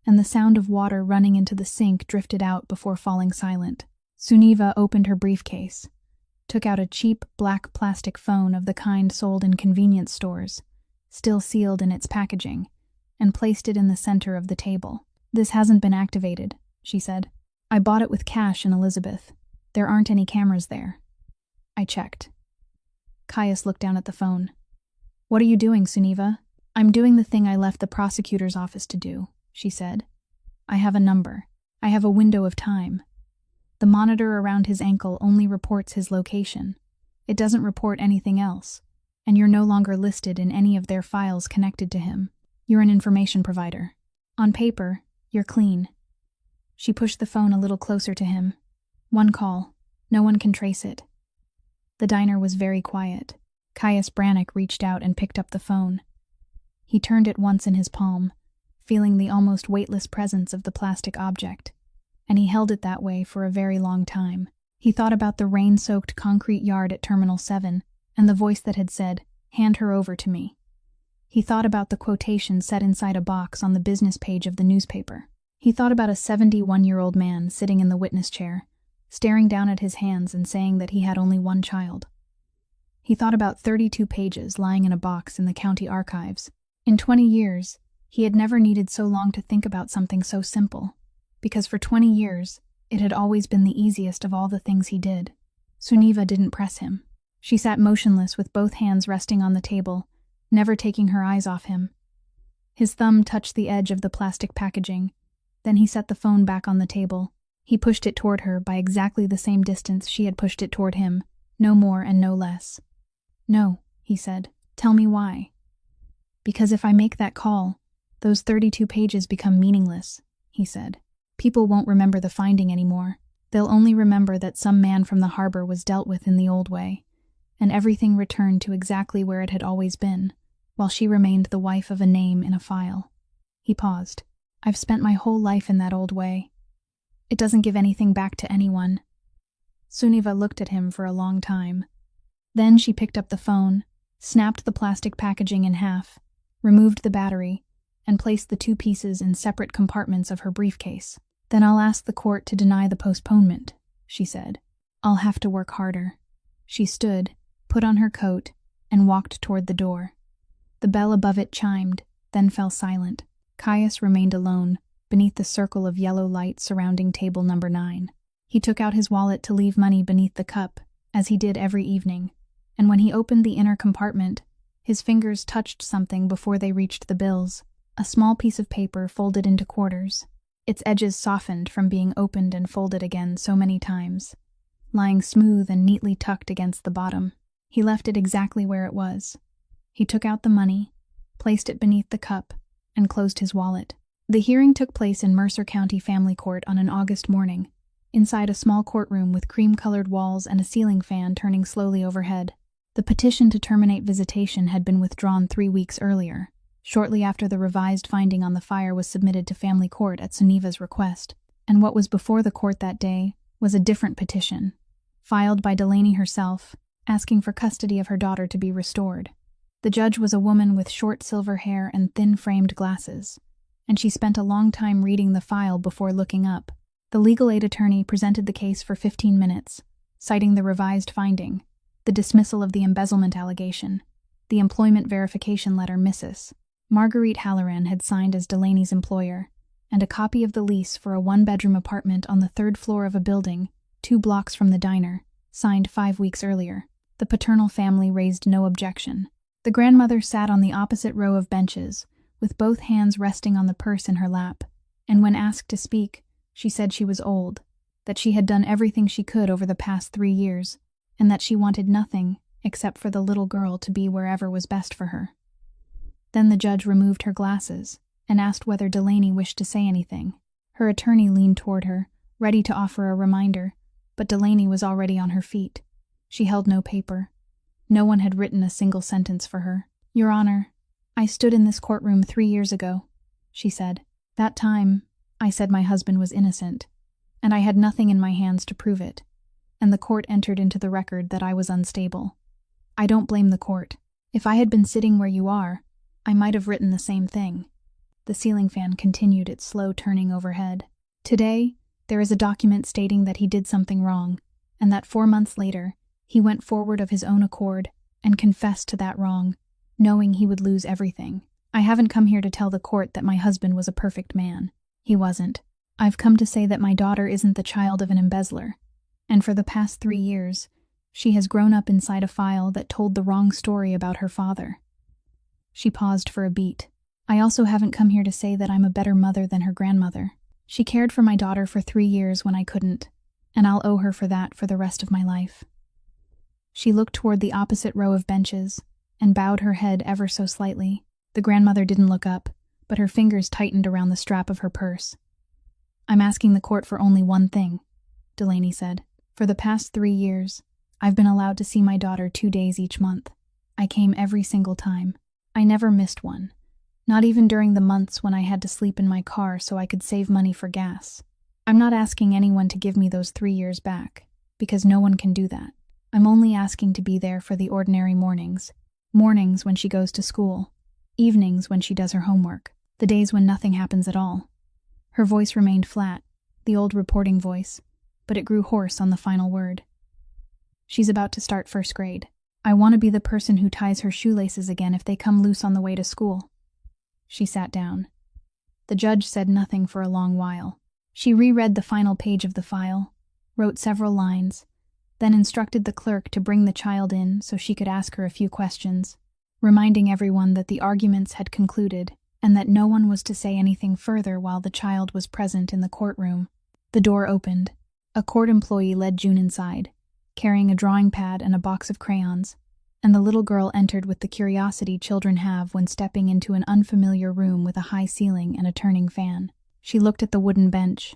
and the sound of water running into the sink drifted out before falling silent. Suniva opened her briefcase, took out a cheap black plastic phone of the kind sold in convenience stores, still sealed in its packaging, and placed it in the center of the table. "This hasn't been activated," she said. "I bought it with cash in Elizabeth. There aren't any cameras there." "I checked." Caius looked down at the phone. "What are you doing, Suniva?" "I'm doing the thing I left the prosecutor's office to do," she said. "I have a number. I have a window of time. The monitor around his ankle only reports his location. It doesn't report anything else, and you're no longer listed in any of their files connected to him. You're an information provider. On paper, you're clean." She pushed the phone a little closer to him. "1 call. No one can trace it." The diner was very quiet. Caius Brannock reached out and picked up the phone. He turned it once in his palm, feeling the almost weightless presence of the plastic object, and he held it that way for a very long time. He thought about the rain-soaked concrete yard at Terminal 7 and the voice that had said, "Hand her over to me." He thought about the quotation set inside a box on the business page of the newspaper. He thought about a 71-year-old man sitting in the witness chair, staring down at his hands and saying that he had only one child. He thought about 32 pages lying in a box in the county archives. In 20 years, he had never needed so long to think about something so simple, because for 20 years, it had always been the easiest of all the things he did. Suniva didn't press him. She sat motionless with both hands resting on the table, never taking her eyes off him. His thumb touched the edge of the plastic packaging. Then he set the phone back on the table. He pushed it toward her by exactly the same distance she had pushed it toward him, no more and no less. "No," he said. "Tell me why." "Because if I make that call, those 32 pages become meaningless," he said. "People won't remember the finding anymore. They'll only remember that some man from the harbor was dealt with in the old way, and everything returned to exactly where it had always been, while she remained the wife of a name in a file." He paused. "I've spent my whole life in that old way. It doesn't give anything back to anyone." Suniva looked at him for a long time. Then she picked up the phone, snapped the plastic packaging in half, removed the battery, and placed the two pieces in separate compartments of her briefcase. "Then I'll ask the court to deny the postponement," she said. "I'll have to work harder." She stood, put on her coat, and walked toward the door. The bell above it chimed, then fell silent. Caius remained alone, beneath the circle of yellow light surrounding table number 9. He took out his wallet to leave money beneath the cup, as he did every evening, and when he opened the inner compartment, his fingers touched something before they reached the bills, a small piece of paper folded into quarters, its edges softened from being opened and folded again so many times, lying smooth and neatly tucked against the bottom. He left it exactly where it was. He took out the money, placed it beneath the cup, and closed his wallet. The hearing took place in Mercer County Family Court on an August morning, inside a small courtroom with cream-colored walls and a ceiling fan turning slowly overhead. The petition to terminate visitation had been withdrawn 3 weeks earlier, shortly after the revised finding on the fire was submitted to Family Court at Suniva's request, and what was before the court that day was a different petition, filed by Delaney herself, asking for custody of her daughter to be restored. The judge was a woman with short silver hair and thin-framed glasses, and she spent a long time reading the file before looking up. The legal aid attorney presented the case for 15 minutes, citing the revised finding, the dismissal of the embezzlement allegation, the employment verification letter Mrs. Marguerite Halloran had signed as Delaney's employer, and a copy of the lease for a one-bedroom apartment on the 3rd floor of a building, 2 blocks from the diner, signed 5 weeks earlier. The paternal family raised no objection. The grandmother sat on the opposite row of benches, with both hands resting on the purse in her lap, and when asked to speak, she said she was old, that she had done everything she could over the past 3 years, and that she wanted nothing except for the little girl to be wherever was best for her. Then the judge removed her glasses and asked whether Delaney wished to say anything. Her attorney leaned toward her, ready to offer a reminder, but Delaney was already on her feet. She held no paper. No one had written a single sentence for her. "Your Honor, I stood in this courtroom 3 years ago," she said. "That time, I said my husband was innocent, and I had nothing in my hands to prove it, and the court entered into the record that I was unstable. I don't blame the court. If I had been sitting where you are, I might have written the same thing." The ceiling fan continued its slow turning overhead. "Today, there is a document stating that he did something wrong, and that 4 months later, he went forward of his own accord and confessed to that wrong, knowing he would lose everything. I haven't come here to tell the court that my husband was a perfect man. He wasn't. I've come to say that my daughter isn't the child of an embezzler, and for the past 3 years, she has grown up inside a file that told the wrong story about her father." She paused for a beat. "I also haven't come here to say that I'm a better mother than her grandmother. She cared for my daughter for 3 years when I couldn't, and I'll owe her for that for the rest of my life." She looked toward the opposite row of benches and bowed her head ever so slightly. The grandmother didn't look up, but her fingers tightened around the strap of her purse. "I'm asking the court for only one thing," Delaney said. "For the past 3 years, I've been allowed to see my daughter 2 days each month. I came every single time. I never missed one, not even during the months when I had to sleep in my car so I could save money for gas. I'm not asking anyone to give me those 3 years back, because no one can do that. I'm only asking to be there for the ordinary mornings when she goes to school, evenings when she does her homework, the days when nothing happens at all." Her voice remained flat, the old reporting voice, but it grew hoarse on the final word. She's about to start first grade. I want to be the person who ties her shoelaces again if they come loose on the way to school. She sat down. The judge said nothing for a long while. She reread the final page of the file, wrote several lines, then instructed the clerk to bring the child in so she could ask her a few questions, reminding everyone that the arguments had concluded and that no one was to say anything further while the child was present in the courtroom. The door opened. A court employee led June inside, carrying a drawing pad and a box of crayons, and the little girl entered with the curiosity children have when stepping into an unfamiliar room with a high ceiling and a turning fan. She looked at the wooden bench.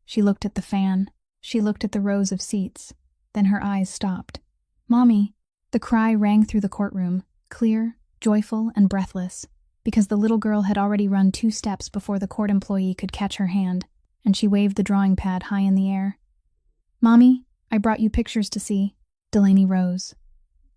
She looked at the fan. She looked at the rows of seats. Then her eyes stopped. "Mommy!" The cry rang through the courtroom, clear, joyful, and breathless, because the little girl had already run 2 steps before the court employee could catch her hand, and she waved the drawing pad high in the air. "Mommy, I brought you pictures to see." Delaney rose.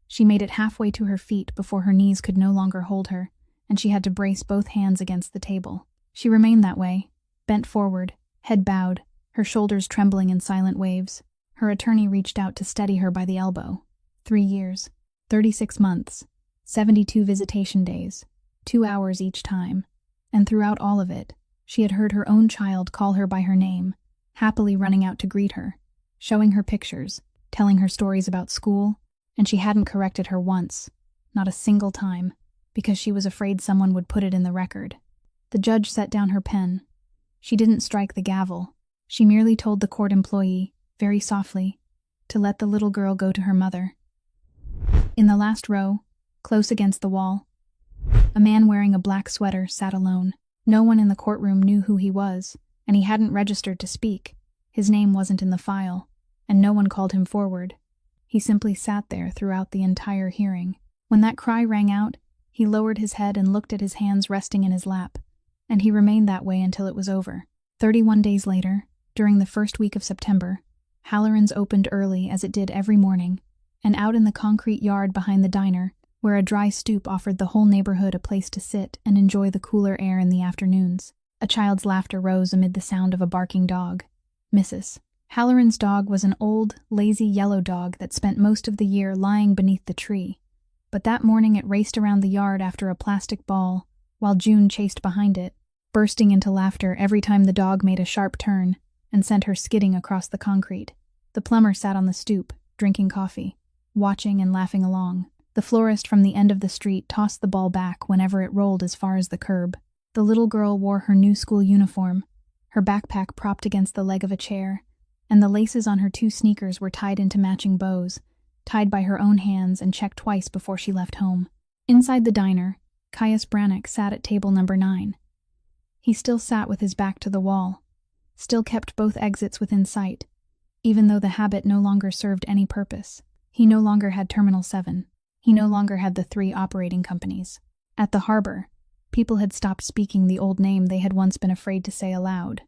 She made it halfway to her feet before her knees could no longer hold her, and she had to brace both hands against the table. She remained that way, bent forward, head bowed, her shoulders trembling in silent waves. Her attorney reached out to steady her by the elbow. 3 years, 36 months, 72 visitation days, 2 hours each time. And throughout all of it, she had heard her own child call her by her name, happily running out to greet her, showing her pictures, telling her stories about school, and she hadn't corrected her once, not a single time, because she was afraid someone would put it in the record. The judge set down her pen. She didn't strike the gavel. She merely told the court employee, very softly, to let the little girl go to her mother. In the last row, close against the wall, a man wearing a black sweater sat alone. No one in the courtroom knew who he was, and he hadn't registered to speak. His name wasn't in the file, and no one called him forward. He simply sat there throughout the entire hearing. When that cry rang out, he lowered his head and looked at his hands resting in his lap, and he remained that way until it was over. 31 days later, during the first week of September, Halloran's opened early as it did every morning, and out in the concrete yard behind the diner, where a dry stoop offered the whole neighborhood a place to sit and enjoy the cooler air in the afternoons, a child's laughter rose amid the sound of a barking dog. Mrs. Halloran's dog was an old, lazy yellow dog that spent most of the year lying beneath the tree, but that morning it raced around the yard after a plastic ball, while June chased behind it, bursting into laughter every time the dog made a sharp turn and sent her skidding across the concrete. The plumber sat on the stoop, drinking coffee, watching and laughing along. The florist from the end of the street tossed the ball back whenever it rolled as far as the curb. The little girl wore her new school uniform, her backpack propped against the leg of a chair, and the laces on her 2 sneakers were tied into matching bows, tied by her own hands and checked twice before she left home. Inside the diner, Caius Brannock sat at table number 9. He still sat with his back to the wall, still kept both exits within sight, even though the habit no longer served any purpose. He no longer had Terminal 7. He no longer had the 3 operating companies. At the harbor, people had stopped speaking the old name they had once been afraid to say aloud,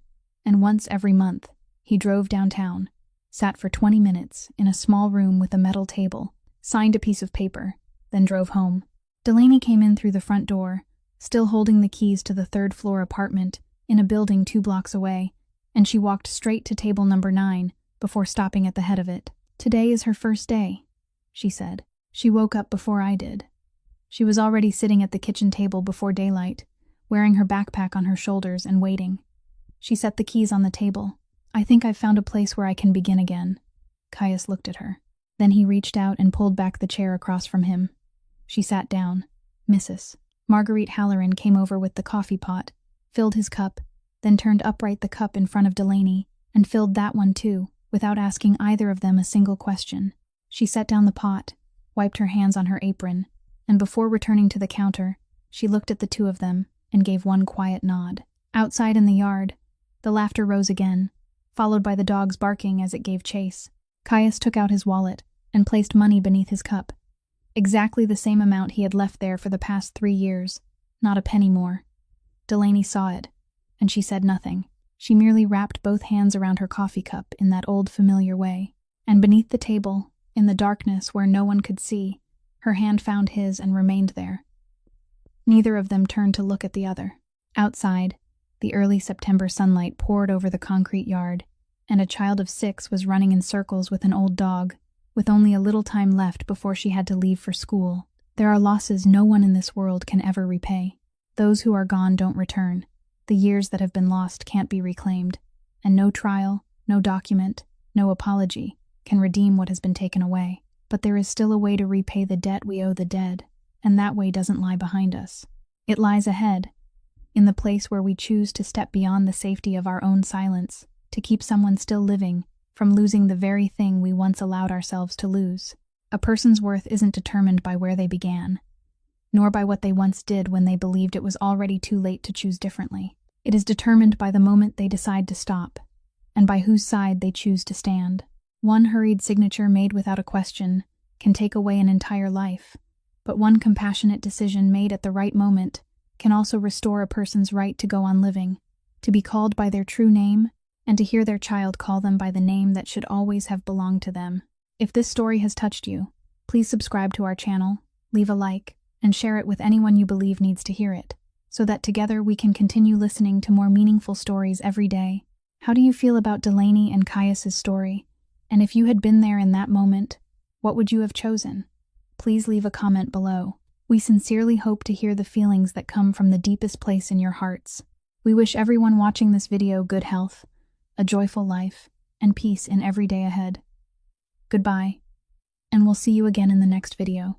and once every month, he drove downtown, sat for 20 minutes in a small room with a metal table, signed a piece of paper, then drove home. Delaney came in through the front door, still holding the keys to the 3rd-floor apartment in a building 2 blocks away, and she walked straight to table number 9 before stopping at the head of it. "Today is her first day," she said. "She woke up before I did." She was already sitting at the kitchen table before daylight, wearing her backpack on her shoulders and waiting. She set the keys on the table. "I think I've found a place where I can begin again." Caius looked at her. Then he reached out and pulled back the chair across from him. She sat down. Mrs. Marguerite Halloran came over with the coffee pot, filled his cup, then turned upright the cup in front of Delaney, and filled that one too, without asking either of them a single question. She set down the pot, wiped her hands on her apron, and before returning to the counter, she looked at the 2 of them and gave one quiet nod. Outside in the yard, the laughter rose again, followed by the dog's barking as it gave chase. Caius took out his wallet and placed money beneath his cup. Exactly the same amount he had left there for the past 3 years, not a penny more. Delaney saw it, and she said nothing. She merely wrapped both hands around her coffee cup in that old familiar way, and beneath the table, in the darkness where no one could see, her hand found his and remained there. Neither of them turned to look at the other. Outside, The early September sunlight poured over the concrete yard, and a child of 6 was running in circles with an old dog, with only a little time left before she had to leave for school. There are losses no one in this world can ever repay. Those who are gone don't return. The years that have been lost can't be reclaimed, and no trial, no document, no apology can redeem what has been taken away. But there is still a way to repay the debt we owe the dead, and that way doesn't lie behind us. It lies ahead, in the place where we choose to step beyond the safety of our own silence, to keep someone still living from losing the very thing we once allowed ourselves to lose. A person's worth isn't determined by where they began, nor by what they once did when they believed it was already too late to choose differently. It is determined by the moment they decide to stop, and by whose side they choose to stand. One hurried signature made without a question can take away an entire life, but one compassionate decision made at the right moment can also restore a person's right to go on living, to be called by their true name, and to hear their child call them by the name that should always have belonged to them. If this story has touched you, please subscribe to our channel, leave a like, and share it with anyone you believe needs to hear it, so that together we can continue listening to more meaningful stories every day. How do you feel about Delaney and Caius's story? And if you had been there in that moment, what would you have chosen? Please leave a comment below. We sincerely hope to hear the feelings that come from the deepest place in your hearts. We wish everyone watching this video good health, a joyful life, and peace in every day ahead. Goodbye, and we'll see you again in the next video.